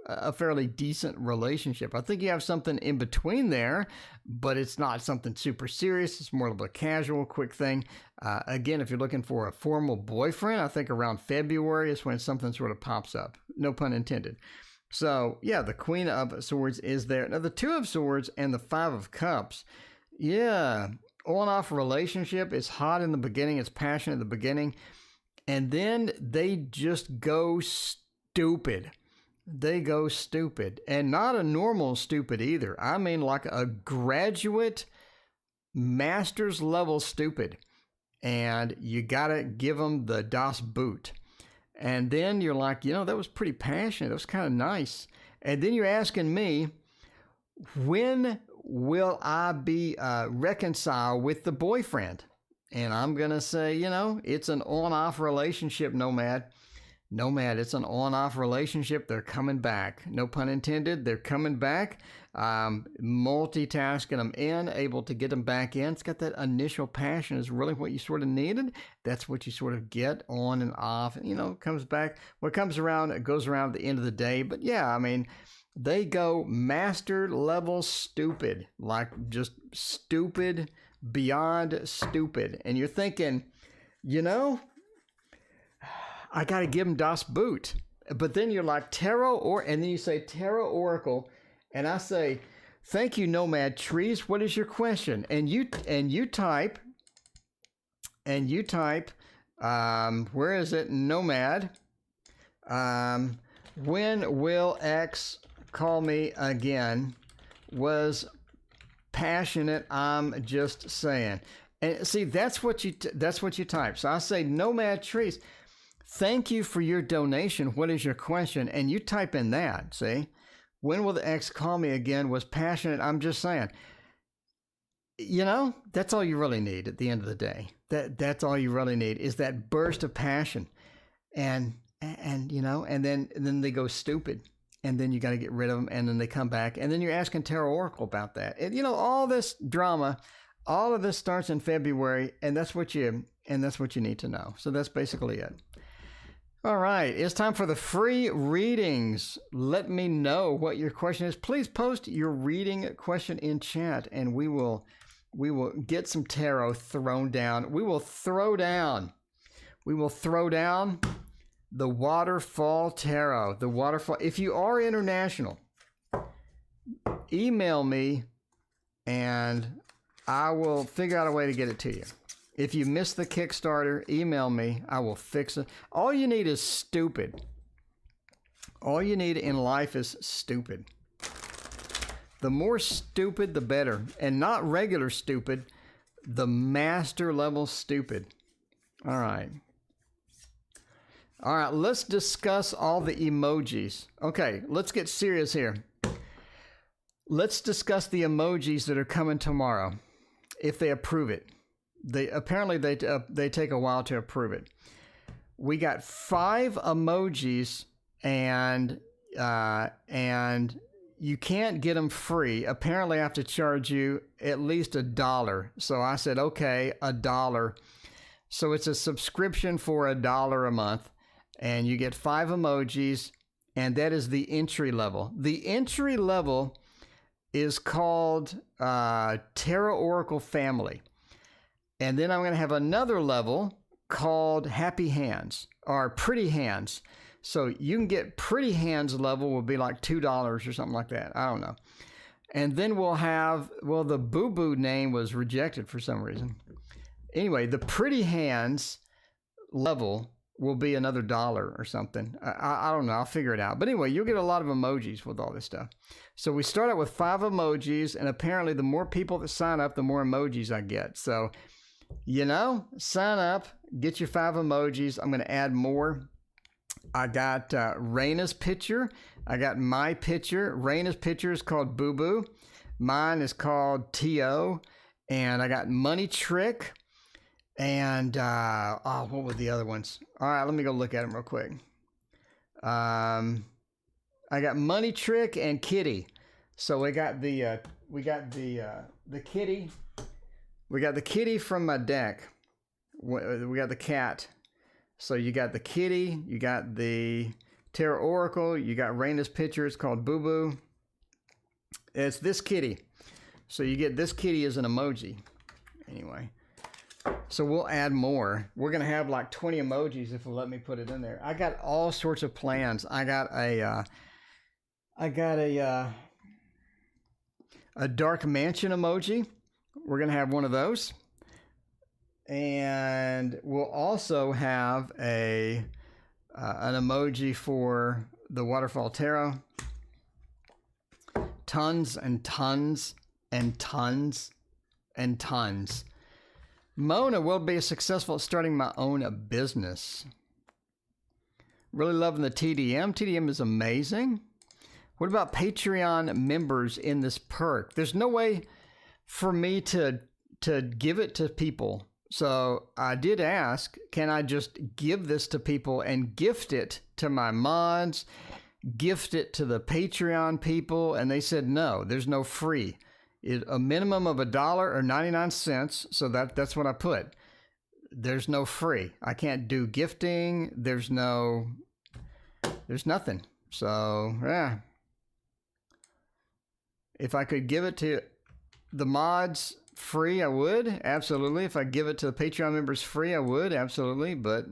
a fairly decent relationship. I think you have something in between there, but it's not something super serious. It's more of a casual, quick thing. Again, if you're looking for a formal boyfriend, I think around February is when something sort of pops up. No pun intended. So, yeah, the Queen of Swords is there. Now, the Two of Swords and the Five of Cups, yeah, on-off relationship is hot in the beginning. It's passionate in the beginning. And then they just go stupid. They go stupid. And not a normal stupid either. I mean like a graduate master's level stupid. And you got to give them the Das Boot. And then you're like, that was pretty passionate. It was kind of nice. And then you're asking me, when will I be reconciled with the boyfriend? And I'm going to say, it's an on-off relationship, Nomad. Nomad, it's an on-off relationship. They're coming back. No pun intended. They're coming back. Multitasking them in, able to get them back in. It's got that initial passion is really what you sort of needed. That's what you sort of get on and off. Comes back. What comes around, it goes around at the end of the day. But yeah, I mean, they go master level stupid, like just stupid beyond stupid. And you're thinking, I got to give them Das Boot. But then you're like, and then you say Tarot Oracle. And I say, thank you, Nomad Trees. What is your question? And you type, where is it? Nomad. When will X call me again? Was passionate. I'm just saying. And see, that's what you type. So I say, Nomad Trees. Thank you for your donation. What is your question? And you type in that, see? When will the X call me again? Was passionate. I'm just saying. That's all you really need at the end of the day. That's all you really need is that burst of passion. And then they go stupid. And then you got to get rid of them. And then they come back. And then you're asking Tarot Oracle about that. And, all this drama, all of this starts in February. And that's what you need to know. So that's basically it. All right, it's time for the free readings. Let me know what your question is. Please post your reading question in chat, and we will get some tarot thrown down. We will throw down the Waterfall Tarot. The Waterfall. If you are international, email me, and I will figure out a way to get it to you. If you missed the Kickstarter, email me. I will fix it. All you need is stupid. All you need in life is stupid. The more stupid, the better. And not regular stupid, the master level stupid. All right. All right, let's discuss all the emojis. Okay, let's get serious here. Let's discuss the emojis that are coming tomorrow, if they approve it. They take a while to approve it. We got 5 emojis, and you can't get them free. Apparently, I have to charge you at least $1. So I said, okay, $1. So it's a subscription for $1 a month, and you get 5 emojis, and that is the entry level. The entry level is called Tarot Oracle Family. And then I'm going to have another level called Happy Hands or Pretty Hands. So you can get Pretty Hands level will be like $2 or something like that. I don't know. And then we'll have, the Boo Boo name was rejected for some reason. Anyway, the Pretty Hands level will be another $1 or something. I don't know. I'll figure it out. But anyway, you'll get a lot of emojis with all this stuff. So we start out with 5 emojis, and apparently the more people that sign up, the more emojis I get. So, sign up, get your 5 emojis. I'm going to add more. I got Raina's picture. I got my picture. Raina's picture is called Boo Boo. Mine is called T.O. And I got Money Trick. And, what were the other ones? All right, let me go look at them real quick. I got Money Trick and Kitty. So we got the kitty. We got the kitty from my deck. We got the cat. So you got the kitty. You got the Tarot Oracle. You got Raina's picture. It's called Boo Boo. It's this kitty. So you get this kitty as an emoji. Anyway. So we'll add more. We're going to have like 20 emojis if it'll let me put it in there. I got all sorts of plans. I got a Dark Mansion emoji. We're going to have one of those. And we'll also have an emoji for the Waterfall Tarot. Tons and tons and tons and tons. Mona will be successful at starting my own business. Really loving the TDM. TDM is amazing. What about Patreon members in this perk? There's no way for me to give it to people So I did ask, can I just give this to people and gift it to my mods, gift it to the Patreon people? And they said, no, there's no free. A minimum of $1 or 99 cents. So that's what I put. There's no free. I can't do gifting. There's nothing. So, yeah. If I could give it to the mods free, I would. Absolutely. If I give it to the Patreon members free, I would. Absolutely. But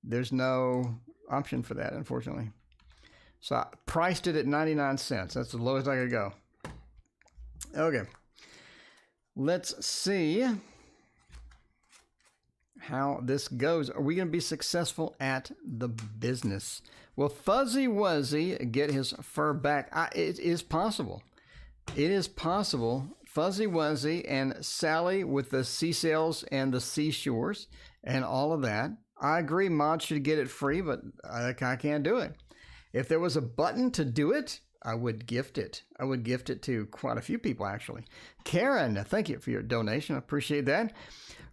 there's no option for that, unfortunately. So I priced it at 99 cents. That's the lowest I could go. Okay. Let's see how this goes. Are we going to be successful at the business? Will Fuzzy Wuzzy get his fur back? It is possible. It is possible. Fuzzy Wuzzy and Sally with the seashells and the seashores and all of that. I agree, mods should get it free, but I can't do it. If there was a button to do it, I would gift it. I would gift it to quite a few people, actually. Karen, thank you for your donation. I appreciate that.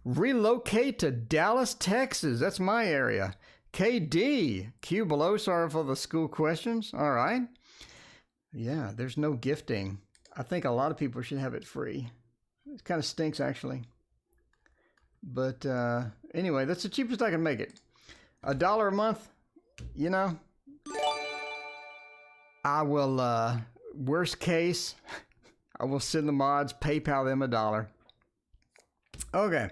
Relocate to Dallas, Texas. That's my area. KD, Q below. Sorry for the school questions. All right. Yeah, there's no gifting. I think a lot of people should have it free. It kind of stinks, actually. But anyway, that's the cheapest I can make it. $1 a month, you know. I will, worst case, I will send the mods, PayPal them $1. Okay.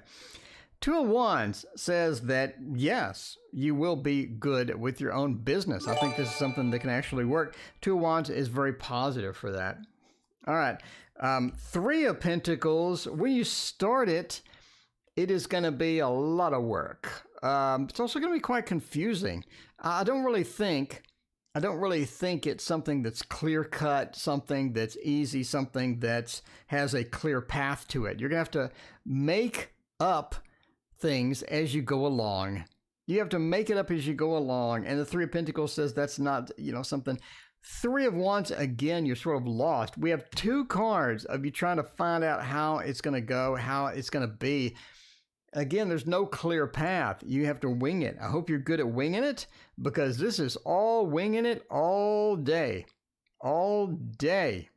2 of Wands says that, yes, you will be good with your own business. I think this is something that can actually work. 2 of Wands is very positive for that. All right. 3 of Pentacles, when you start it, it is going to be a lot of work. It's also going to be quite confusing. I don't really think it's something that's clear-cut, something that's easy, something that has a clear path to it. You're going to have to make up things as you go along. You have to make it up as you go along. And the 3 of Pentacles says that's not, something. 3 of Wands, again, you're sort of lost. We have 2 cards of you trying to find out how it's going to go, how it's going to be. Again, there's no clear path. You have to wing it. I hope you're good at winging it, because this is all winging it all day. All day.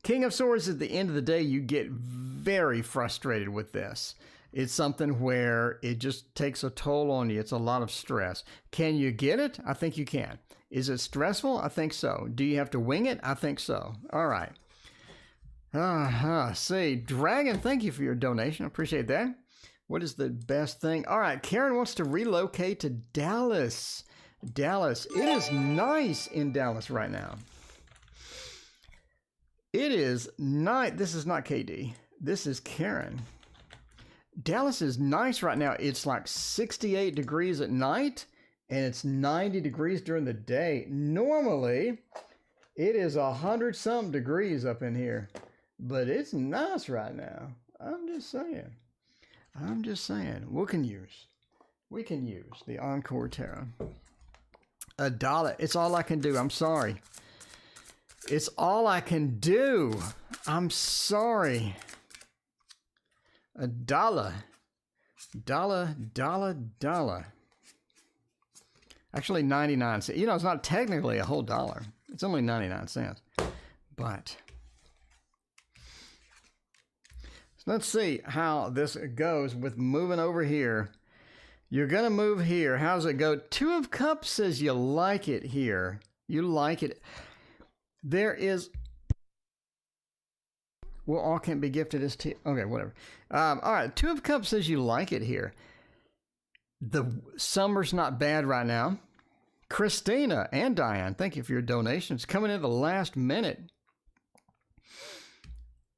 King of Swords, at the end of the day, you get very frustrated with this. It's something where it just takes a toll on you. It's a lot of stress. Can you get it? I think you can. Is it stressful? I think so. Do you have to wing it? I think so. All right. See, Dragon, thank you for your donation. I appreciate that. What is the best thing? All right, Karen wants to relocate to Dallas. Dallas. It is nice in Dallas right now. It is nice. This is not KD. This is Karen. Dallas is nice right now. It's like 68 degrees at night, and it's 90 degrees during the day. Normally, it is 100-something degrees up in here. But it's nice right now. I'm just saying. We can use the Encore Tarot. $1. It's all I can do. I'm sorry. It's all I can do. I'm sorry. $1. Dollar. Actually, 99 cents. It's not technically a whole dollar. It's only 99 cents. But let's see how this goes with moving over here. You're going to move here. How does it go? 2 of Cups says you like it here. You like it. There is... Well, all can't be gifted as okay, whatever. All right, 2 of Cups says you like it here. The summer's not bad right now. Christina and Diane, thank you for your donations. Coming in the last minute.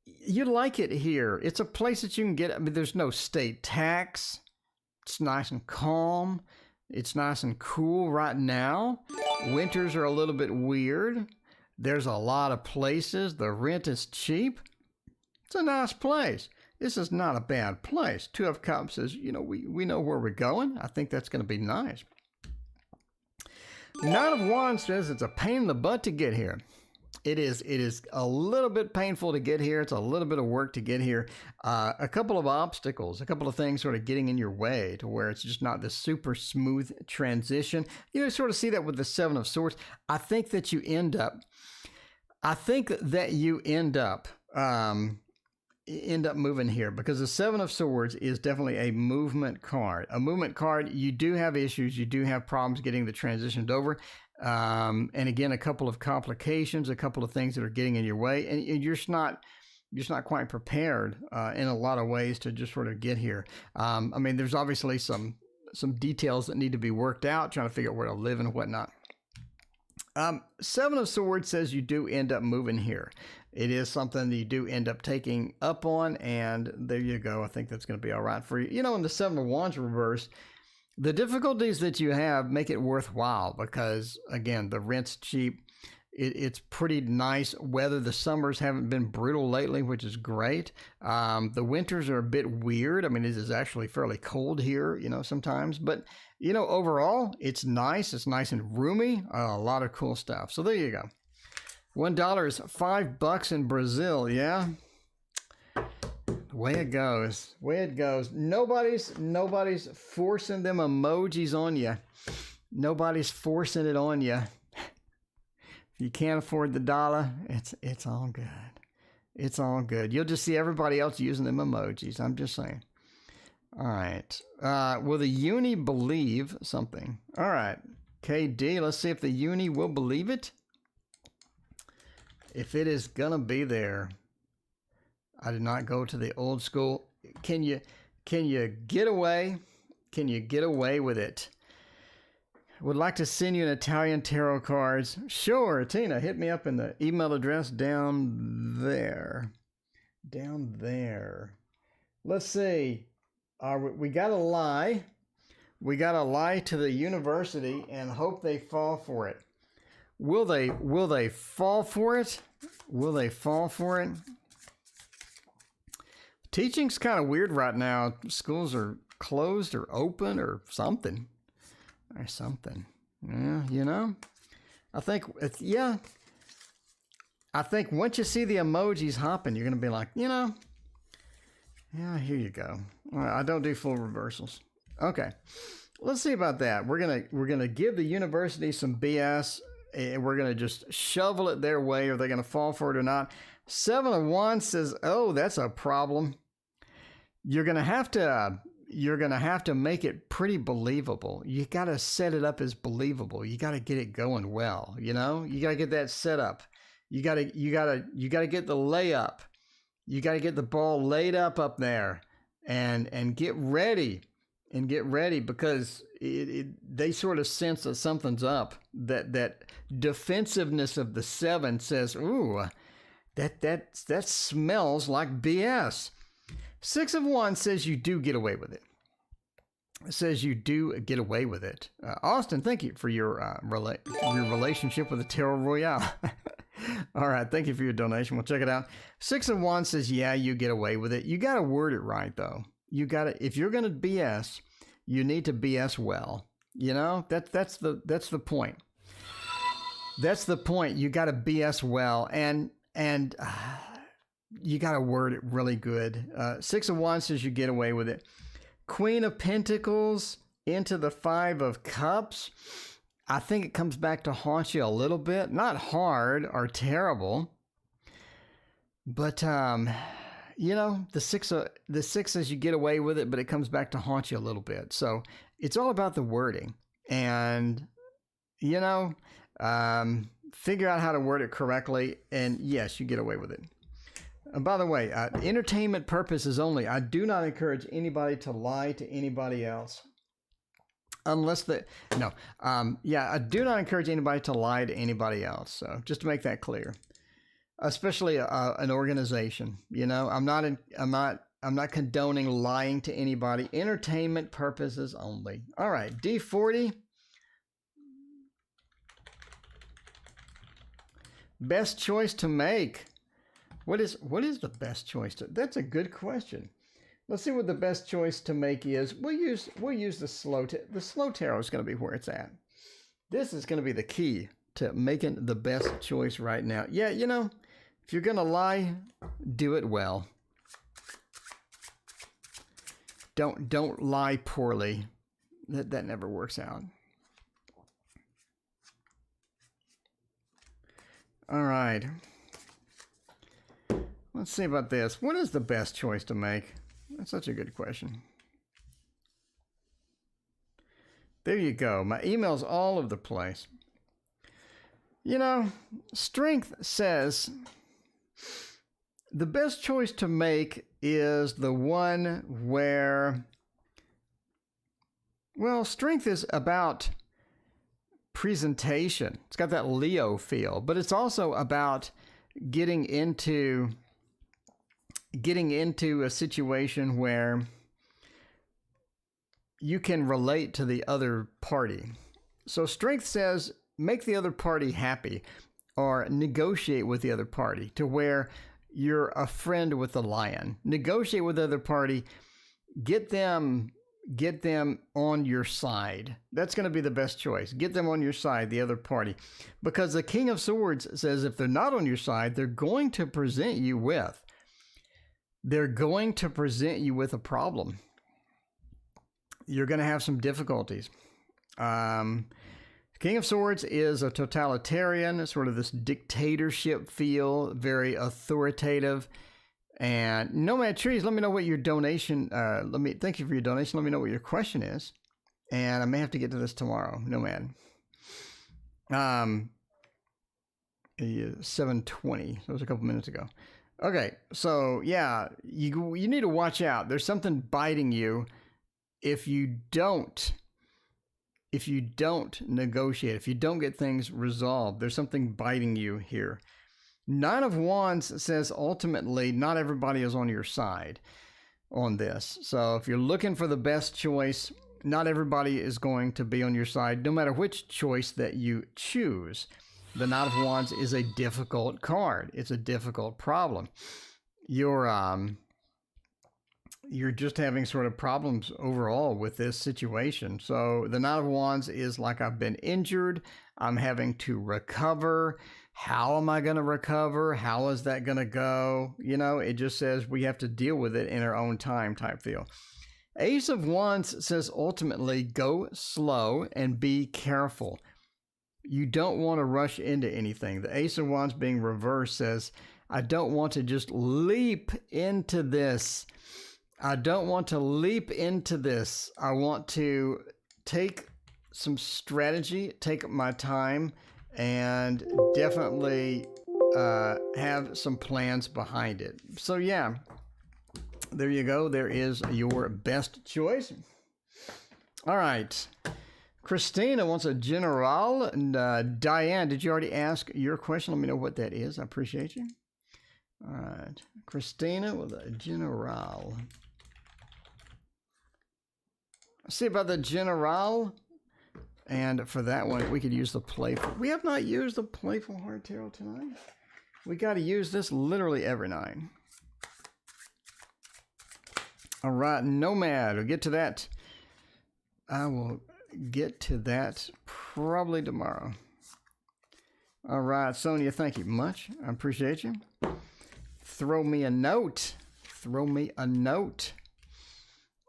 You like it here. It's a place that you can get. I mean, there's no state tax. It's nice and calm. It's nice and cool right now. Winters are a little bit weird. There's a lot of places. The rent is cheap. It's a nice place. This is not a bad place. 2 of Cups says, we know where we're going. I think that's going to be nice. 9 of Wands says it's a pain in the butt to get here. It is a little bit painful to get here. It's a little bit of work to get here. A couple of obstacles, a couple of things sort of getting in your way to where it's just not this super smooth transition. You know, sort of see that with the Seven of Swords. I think that you end up moving here because the Seven of Swords is definitely a movement card. A movement card, you do have issues. You do have problems getting the transitions over. And again, a couple of complications, a couple of things that are getting in your way, and you're just not quite prepared in a lot of ways to just sort of get here. I mean, there's obviously some details that need to be worked out, trying to figure out where to live and whatnot. Seven of Swords says you do end up moving here. It is something that you do end up taking up on, and there you go. I think that's going to be all right for you. You know, in the Seven of Wands reverse, the difficulties that you have make it worthwhile because, again, the rent's cheap. It's pretty nice weather. The summers haven't been brutal lately, which is great. The winters are a bit weird. I mean, it is actually fairly cold here, you know, sometimes. But, you know, overall, it's nice. It's nice and roomy. A lot of cool stuff. So there you go. $1 is $5 in Brazil, yeah? Way it goes. Nobody's forcing them emojis on you. Nobody's forcing it on you. If you can't afford the dollar, it's all good. It's all good. You'll just see everybody else using them emojis. I'm just saying. All right. Will the uni believe something? All right. KD, let's see if the uni will believe it. If it is gonna be there. I did not go to the old school. Can you get away? Can you get away with it? Would like to send you an Italian tarot cards. Sure, Tina, hit me up in the email address down there. Down there. Let's see. We got to lie. We got to lie to the university and hope they fall for it. Will they fall for it? Will they fall for it? Teaching's kind of weird right now. Schools are closed or open or something. Or something. Yeah, you know? I think once you see the emojis hopping, you're going to be like, you know, yeah, here you go. All right, I don't do full reversals. Okay. Let's see about that. We're going to give the university some BS and we're going to just shovel it their way. Are they going to fall for it or not? Seven of Wands says, oh, that's a problem. You're going to have to make it pretty believable. You got to set it up as believable. You got to get it going well, you know? You got to get that set up. You got to get the layup. You got to get the ball laid up there and get ready because they sort of sense that something's up. That defensiveness of the seven says, ooh, that smells like BS. Six of Wands says you do get away with it. It says you do get away with it. Austin, thank you for your relationship with the Tarot Royale. All right, thank you for your donation. We'll check it out. Six of Wands says, yeah, you get away with it. You got to word it right, though. You got to, if you're going to BS, you need to BS well. You know, that's the point. That's the point. You got to BS well, and you got to word it really good. Six of Wands says you get away with it. Queen of Pentacles into the Five of Cups. I think it comes back to haunt you a little bit. Not hard or terrible, but you know, the six says you get away with it, but it comes back to haunt you a little bit. So it's all about the wording, and you know, figure out how to word it correctly, and yes, you get away with it. And by the way, entertainment purposes only. I do not encourage anybody to lie to anybody else. I do not encourage anybody to lie to anybody else. So just to make that clear, especially an organization, you know, I'm not condoning lying to anybody. Entertainment purposes only. All right. D40. Best choice to make. What is the best choice to? That's a good question. Let's see what the best choice to make is. We'll use the slow tarot is going to be where it's at. This is going to be the key to making the best choice right now. Yeah, you know, if you're going to lie, do it well. Don't lie poorly. That never works out. All right. Let's see about this. What is the best choice to make? That's such a good question. There you go. My email's all over the place. You know, strength says the best choice to make is the one where, well, strength is about presentation. It's got that Leo feel, but it's also about getting into a situation where you can relate to the other party. So strength says make the other party happy or negotiate with the other party to where you're a friend with the lion. Negotiate with the other party, get them on your side. That's going to be the best choice. Get them on your side, the other party. Because the King of Swords says if they're not on your side, they're going to present you with a problem. You're going to have some difficulties. King of Swords is a totalitarian, sort of this dictatorship feel, very authoritative. And Nomad Trees, let me know what your donation, thank you for your donation. Let me know what your question is. And I may have to get to this tomorrow, Nomad. 7:20, so it was a couple minutes ago. Okay, so yeah, you need to watch out. There's something biting you if you don't negotiate, if you don't get things resolved. There's something biting you here. Nine of Wands says ultimately not everybody is on your side on this. So if you're looking for the best choice, not everybody is going to be on your side, no matter which choice that you choose. The Knight of Wands is a difficult card. It's a difficult problem. You're just having sort of problems overall with this situation. So the Knight of Wands is like, I've been injured. I'm having to recover. How am I going to recover? How is that going to go? You know, it just says we have to deal with it in our own time type feel. Ace of Wands says ultimately go slow and be careful. You don't want to rush into anything. The Ace of Wands being reversed says, I don't want to just leap into this. I don't want to leap into this. I want to take some strategy, take my time, and definitely have some plans behind it. So yeah, there you go. There is your best choice. All right. Christina wants a general. And Diane, did you already ask your question? Let me know what that is. I appreciate you. All right. Christina with a general. See about the general. And for that one, we could use the playful. We have not used the playful heart tarot tonight. We got to use this literally every night. All right, Nomad. We'll get to that. I will get to that probably tomorrow. All right, Sonia, thank you much. I appreciate you. Throw me a note. Throw me a note.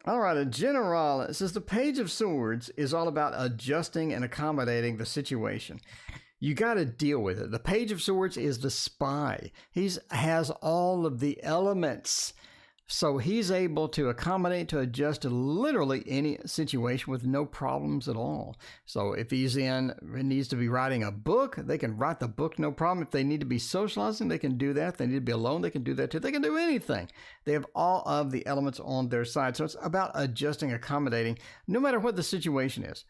All right, a general. It says the Page of Swords is all about adjusting and accommodating the situation. You got to deal with it. The Page of Swords is the spy. He has all of the elements. So he's able to accommodate, to adjust to literally any situation with no problems at all. So if he needs to be writing a book, they can write the book, no problem. If they need to be socializing, they can do that. If they need to be alone, they can do that too. They can do anything. They have all of the elements on their side. So it's about adjusting, accommodating, no matter what the situation is.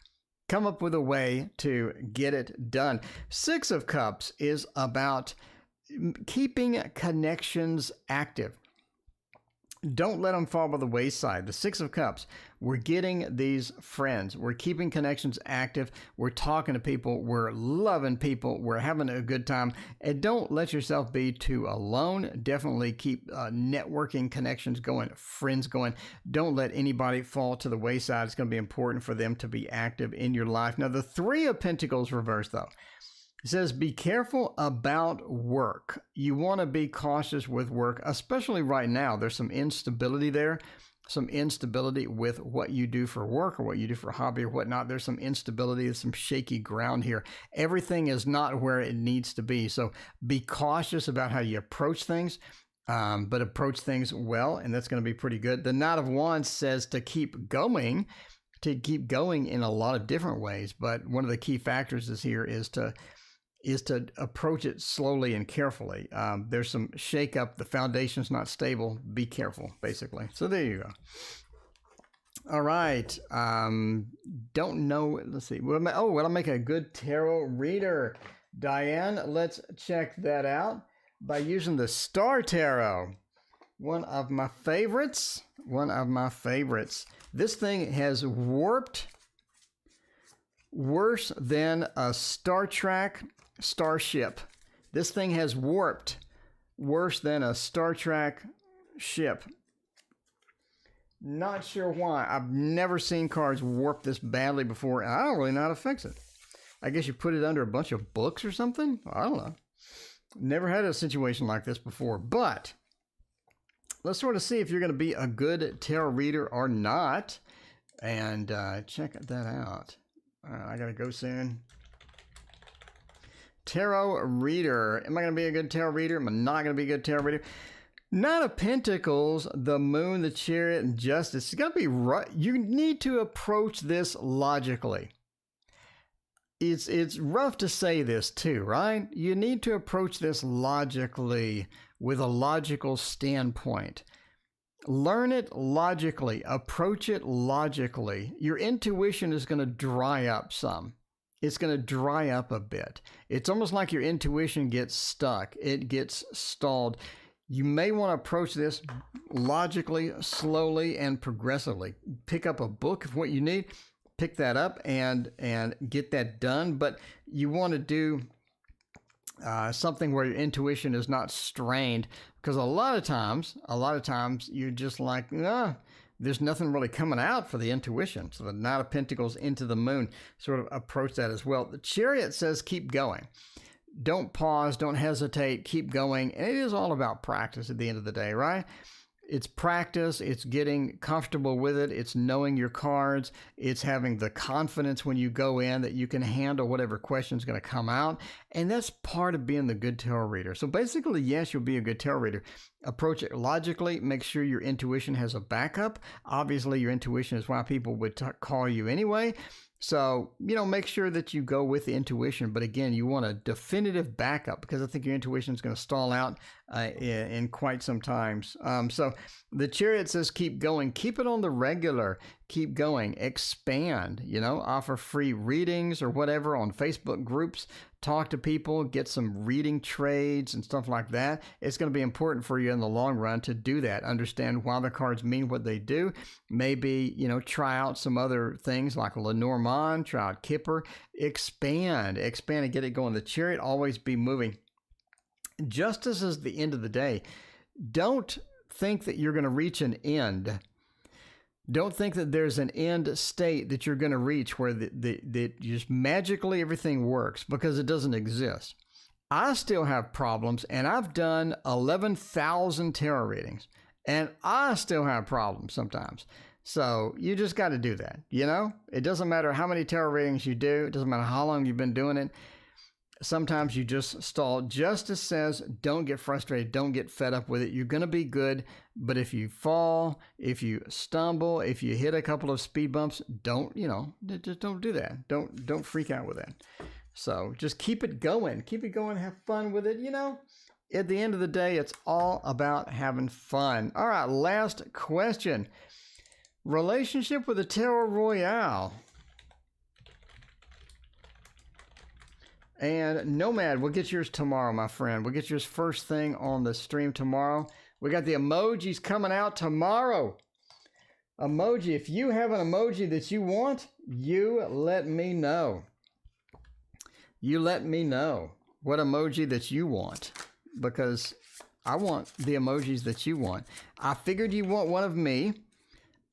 Come up with a way to get it done. Six of Cups is about keeping connections active. Don't let them fall by the wayside. The Six of Cups, we're getting these friends. We're keeping connections active. We're talking to people. We're loving people. We're having a good time. And don't let yourself be too alone. Definitely keep networking connections going, friends going. Don't let anybody fall to the wayside. It's going to be important for them to be active in your life. Now, the Three of Pentacles reversed, though. It says, be careful about work. You want to be cautious with work, especially right now. There's some instability there, some instability with what you do for work or what you do for hobby or whatnot. There's some instability, there's some shaky ground here. Everything is not where it needs to be. So be cautious about how you approach things, but approach things well, and that's going to be pretty good. The Knight of Wands says to keep going in a lot of different ways. But one of the key factors is to approach it slowly and carefully. There's some shake up. The foundation's not stable. Be careful, basically. So there you go. All right. Don't know. Let's see. Will I make a good tarot reader? Diane, let's check that out by using the Star Tarot. One of my favorites. This thing has warped worse than a Star Trek starship. This thing has warped worse than a Star Trek ship. Not sure why. I've never seen cards warp this badly before, and I don't really know how to fix it. I guess you put it under a bunch of books or something? I don't know. Never had a situation like this before, but let's sort of see if you're going to be a good tarot reader or not, and check that out. I got to go soon. Tarot reader. Am I going to be a good tarot reader? Am I not going to be a good tarot reader? Knight of Pentacles, the Moon, the Chariot, and Justice. It's got to be right. You need to approach this logically. It's rough to say this too, right? You need to approach this logically with a logical standpoint. Learn it logically. Approach it logically. Your intuition is going to dry up some. It's going to dry up a bit. It's almost like your intuition gets stuck. It gets stalled. You may want to approach this logically, slowly, and progressively. Pick up a book if what you need. Pick that up and get that done. But you want to do something where your intuition is not strained, because a lot of times you're just like, there's nothing really coming out for the intuition. So the Knight of Pentacles into the Moon sort of approach that as well. The Chariot says keep going. Don't pause, don't hesitate, keep going. And it is all about practice at the end of the day, right? It's practice, it's getting comfortable with it, it's knowing your cards, it's having the confidence when you go in that you can handle whatever question is going to come out. And that's part of being the good tarot reader. So basically, yes, you'll be a good tarot reader. Approach it logically, make sure your intuition has a backup. Obviously, your intuition is why people would call you anyway. So, make sure that you go with the intuition. But again, you want a definitive backup, because I think your intuition is going to stall out in quite some times. So the Chariot says keep going. Keep it on the regular. Keep going. Expand, offer free readings or whatever on Facebook groups. Talk to people, get some reading trades and stuff like that. It's going to be important for you in the long run to do that. Understand why the cards mean what they do. Maybe, try out some other things like Lenormand, try out Kipper. Expand and get it going. The Chariot, always be moving. Justice is the end of the day. Don't think that you're going to reach an end. Don't think that there's an end state that you're going to reach where that just magically everything works, because it doesn't exist. I still have problems, and I've done 11,000 tarot readings, and I still have problems sometimes. So you just got to do that, It doesn't matter how many tarot readings you do. It doesn't matter how long you've been doing it. Sometimes you just stall. Justice says don't get frustrated. Don't get fed up with it. You're going to be good. But if you fall, if you stumble, if you hit a couple of speed bumps, just don't do that. Don't freak out with that. So just keep it going. Keep it going. Have fun with it. At the end of the day, it's all about having fun. All right, last question. Relationship with the Tarot Royale. And Nomad, we'll get yours tomorrow, my friend. We'll get yours first thing on the stream tomorrow. We got the emojis coming out tomorrow. Emoji, if you have an emoji that you want, you let me know. You let me know what emoji that you want, because I want the emojis that you want. I figured you want one of me.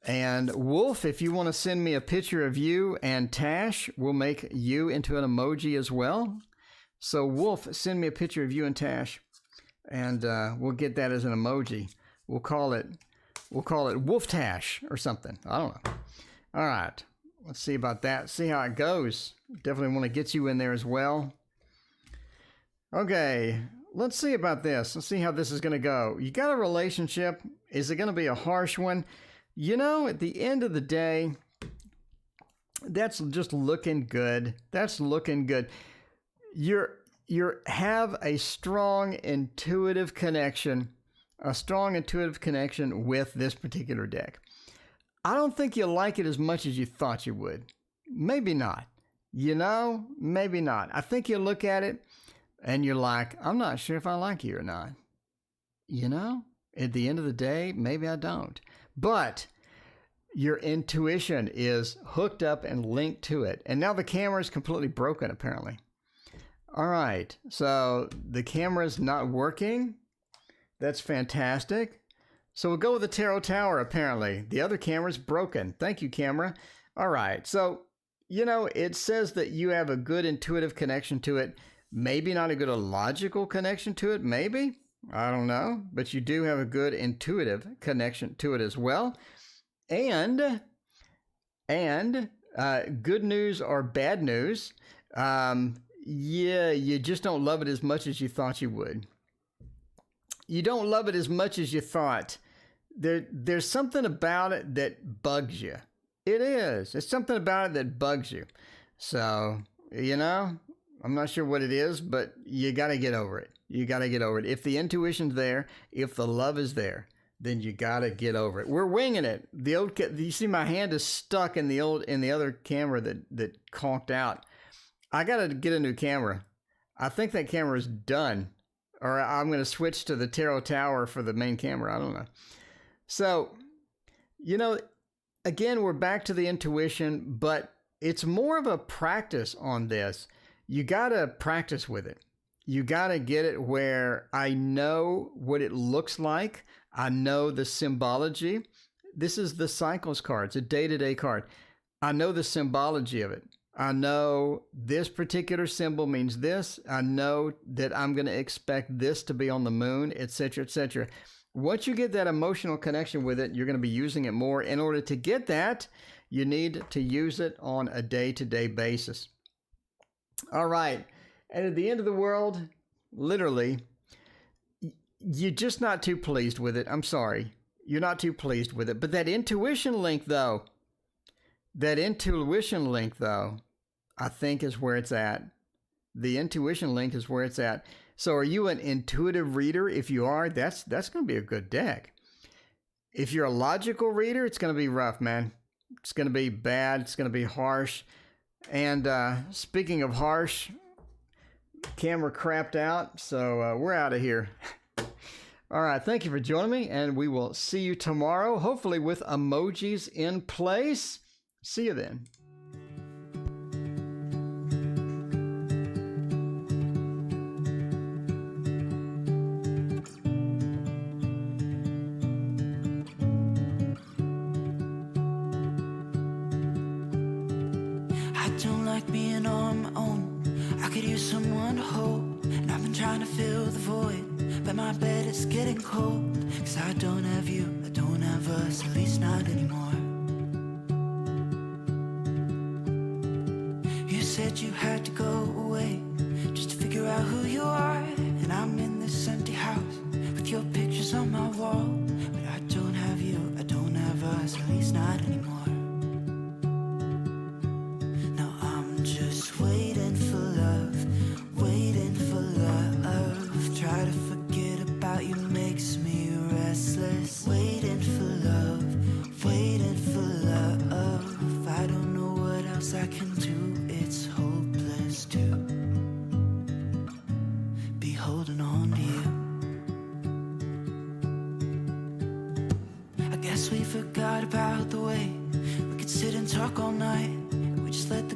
And Wolf, if you want to send me a picture of you and Tash, we'll make you into an emoji as well. So Wolf, send me a picture of you and Tash, and we'll get that as an emoji. We'll call it Wolf Tash or something. I don't know. All right, let's see about that. See how it goes. Definitely want to get you in there as well. Okay, let's see about this. Let's see how this is going to go. You got a relationship. Is it going to be a harsh one? You know, at the end of the day, that's just looking good. That's looking good. You have a strong intuitive connection, with this particular deck. I don't think you'll like it as much as you thought you would. Maybe not. You know, maybe not. I think you look at it and you're like, I'm not sure if I like you or not. You know, at the end of the day, maybe I don't. But your intuition is hooked up and linked to it. And now the camera is completely broken, apparently. All right, so the camera's not working. That's fantastic. So we'll go with the Tarot Tower, apparently. The other camera's broken. Thank you, camera. All right, so, you know, it says that you have a good intuitive connection to it. Maybe not a good logical connection to it, maybe. I don't know. But you do have a good intuitive connection to it as well. And good news or bad news, yeah, you just don't love it as much as you thought you would. You don't love it as much as you thought. There's something about it that bugs you. It is. It's something about it that bugs you. So, you know, I'm not sure what it is, but you got to get over it. You got to get over it. If the intuition's there, if the love is there, then you got to get over it. We're winging it. You see my hand is stuck in the other camera that conked out. I got to get a new camera. I think that camera is done. Or I'm going to switch to the Tarot Tower for the main camera. I don't know. So, you know, again, we're back to the intuition, but it's more of a practice on this. You got to practice with it. You got to get it where I know what it looks like. I know the symbology. This is the Cycles card. It's a day-to-day card. I know the symbology of it. I know this particular symbol means this. I know that I'm going to expect this to be on the moon, etc., etc. Once you get that emotional connection with it, you're going to be using it more. In order to get that, you need to use it on a day-to-day basis. All right. And at the end of the world, literally, you're just not too pleased with it. I'm sorry. You're not too pleased with it. But that intuition link, though, I think is where it's at. The intuition link is where it's at. So are you an intuitive reader? If you are, that's going to be a good deck. If you're a logical reader, it's going to be rough, man. It's going to be bad. It's going to be harsh. And speaking of harsh, camera crapped out, so we're out of here. All right, thank you for joining me, and we will see you tomorrow, hopefully with emojis in place. See you then. I don't like being on my own. I could use someone to hold. And I've been trying to fill the void, but my bed is getting cold. Cause I don't have you, I don't have us, at least not anymore. You said you had to go away just to figure out who you are. And I'm in this empty house with your pictures on my wall. But I don't have you, I don't have us, at least not anymore. Just waiting for love, waiting for love. Try to forget about you makes me restless. Waiting for love, waiting for love. I don't know what else I can do, it's hopeless to be holding on to you. I guess we forgot about the way we could sit and talk all night. We just let the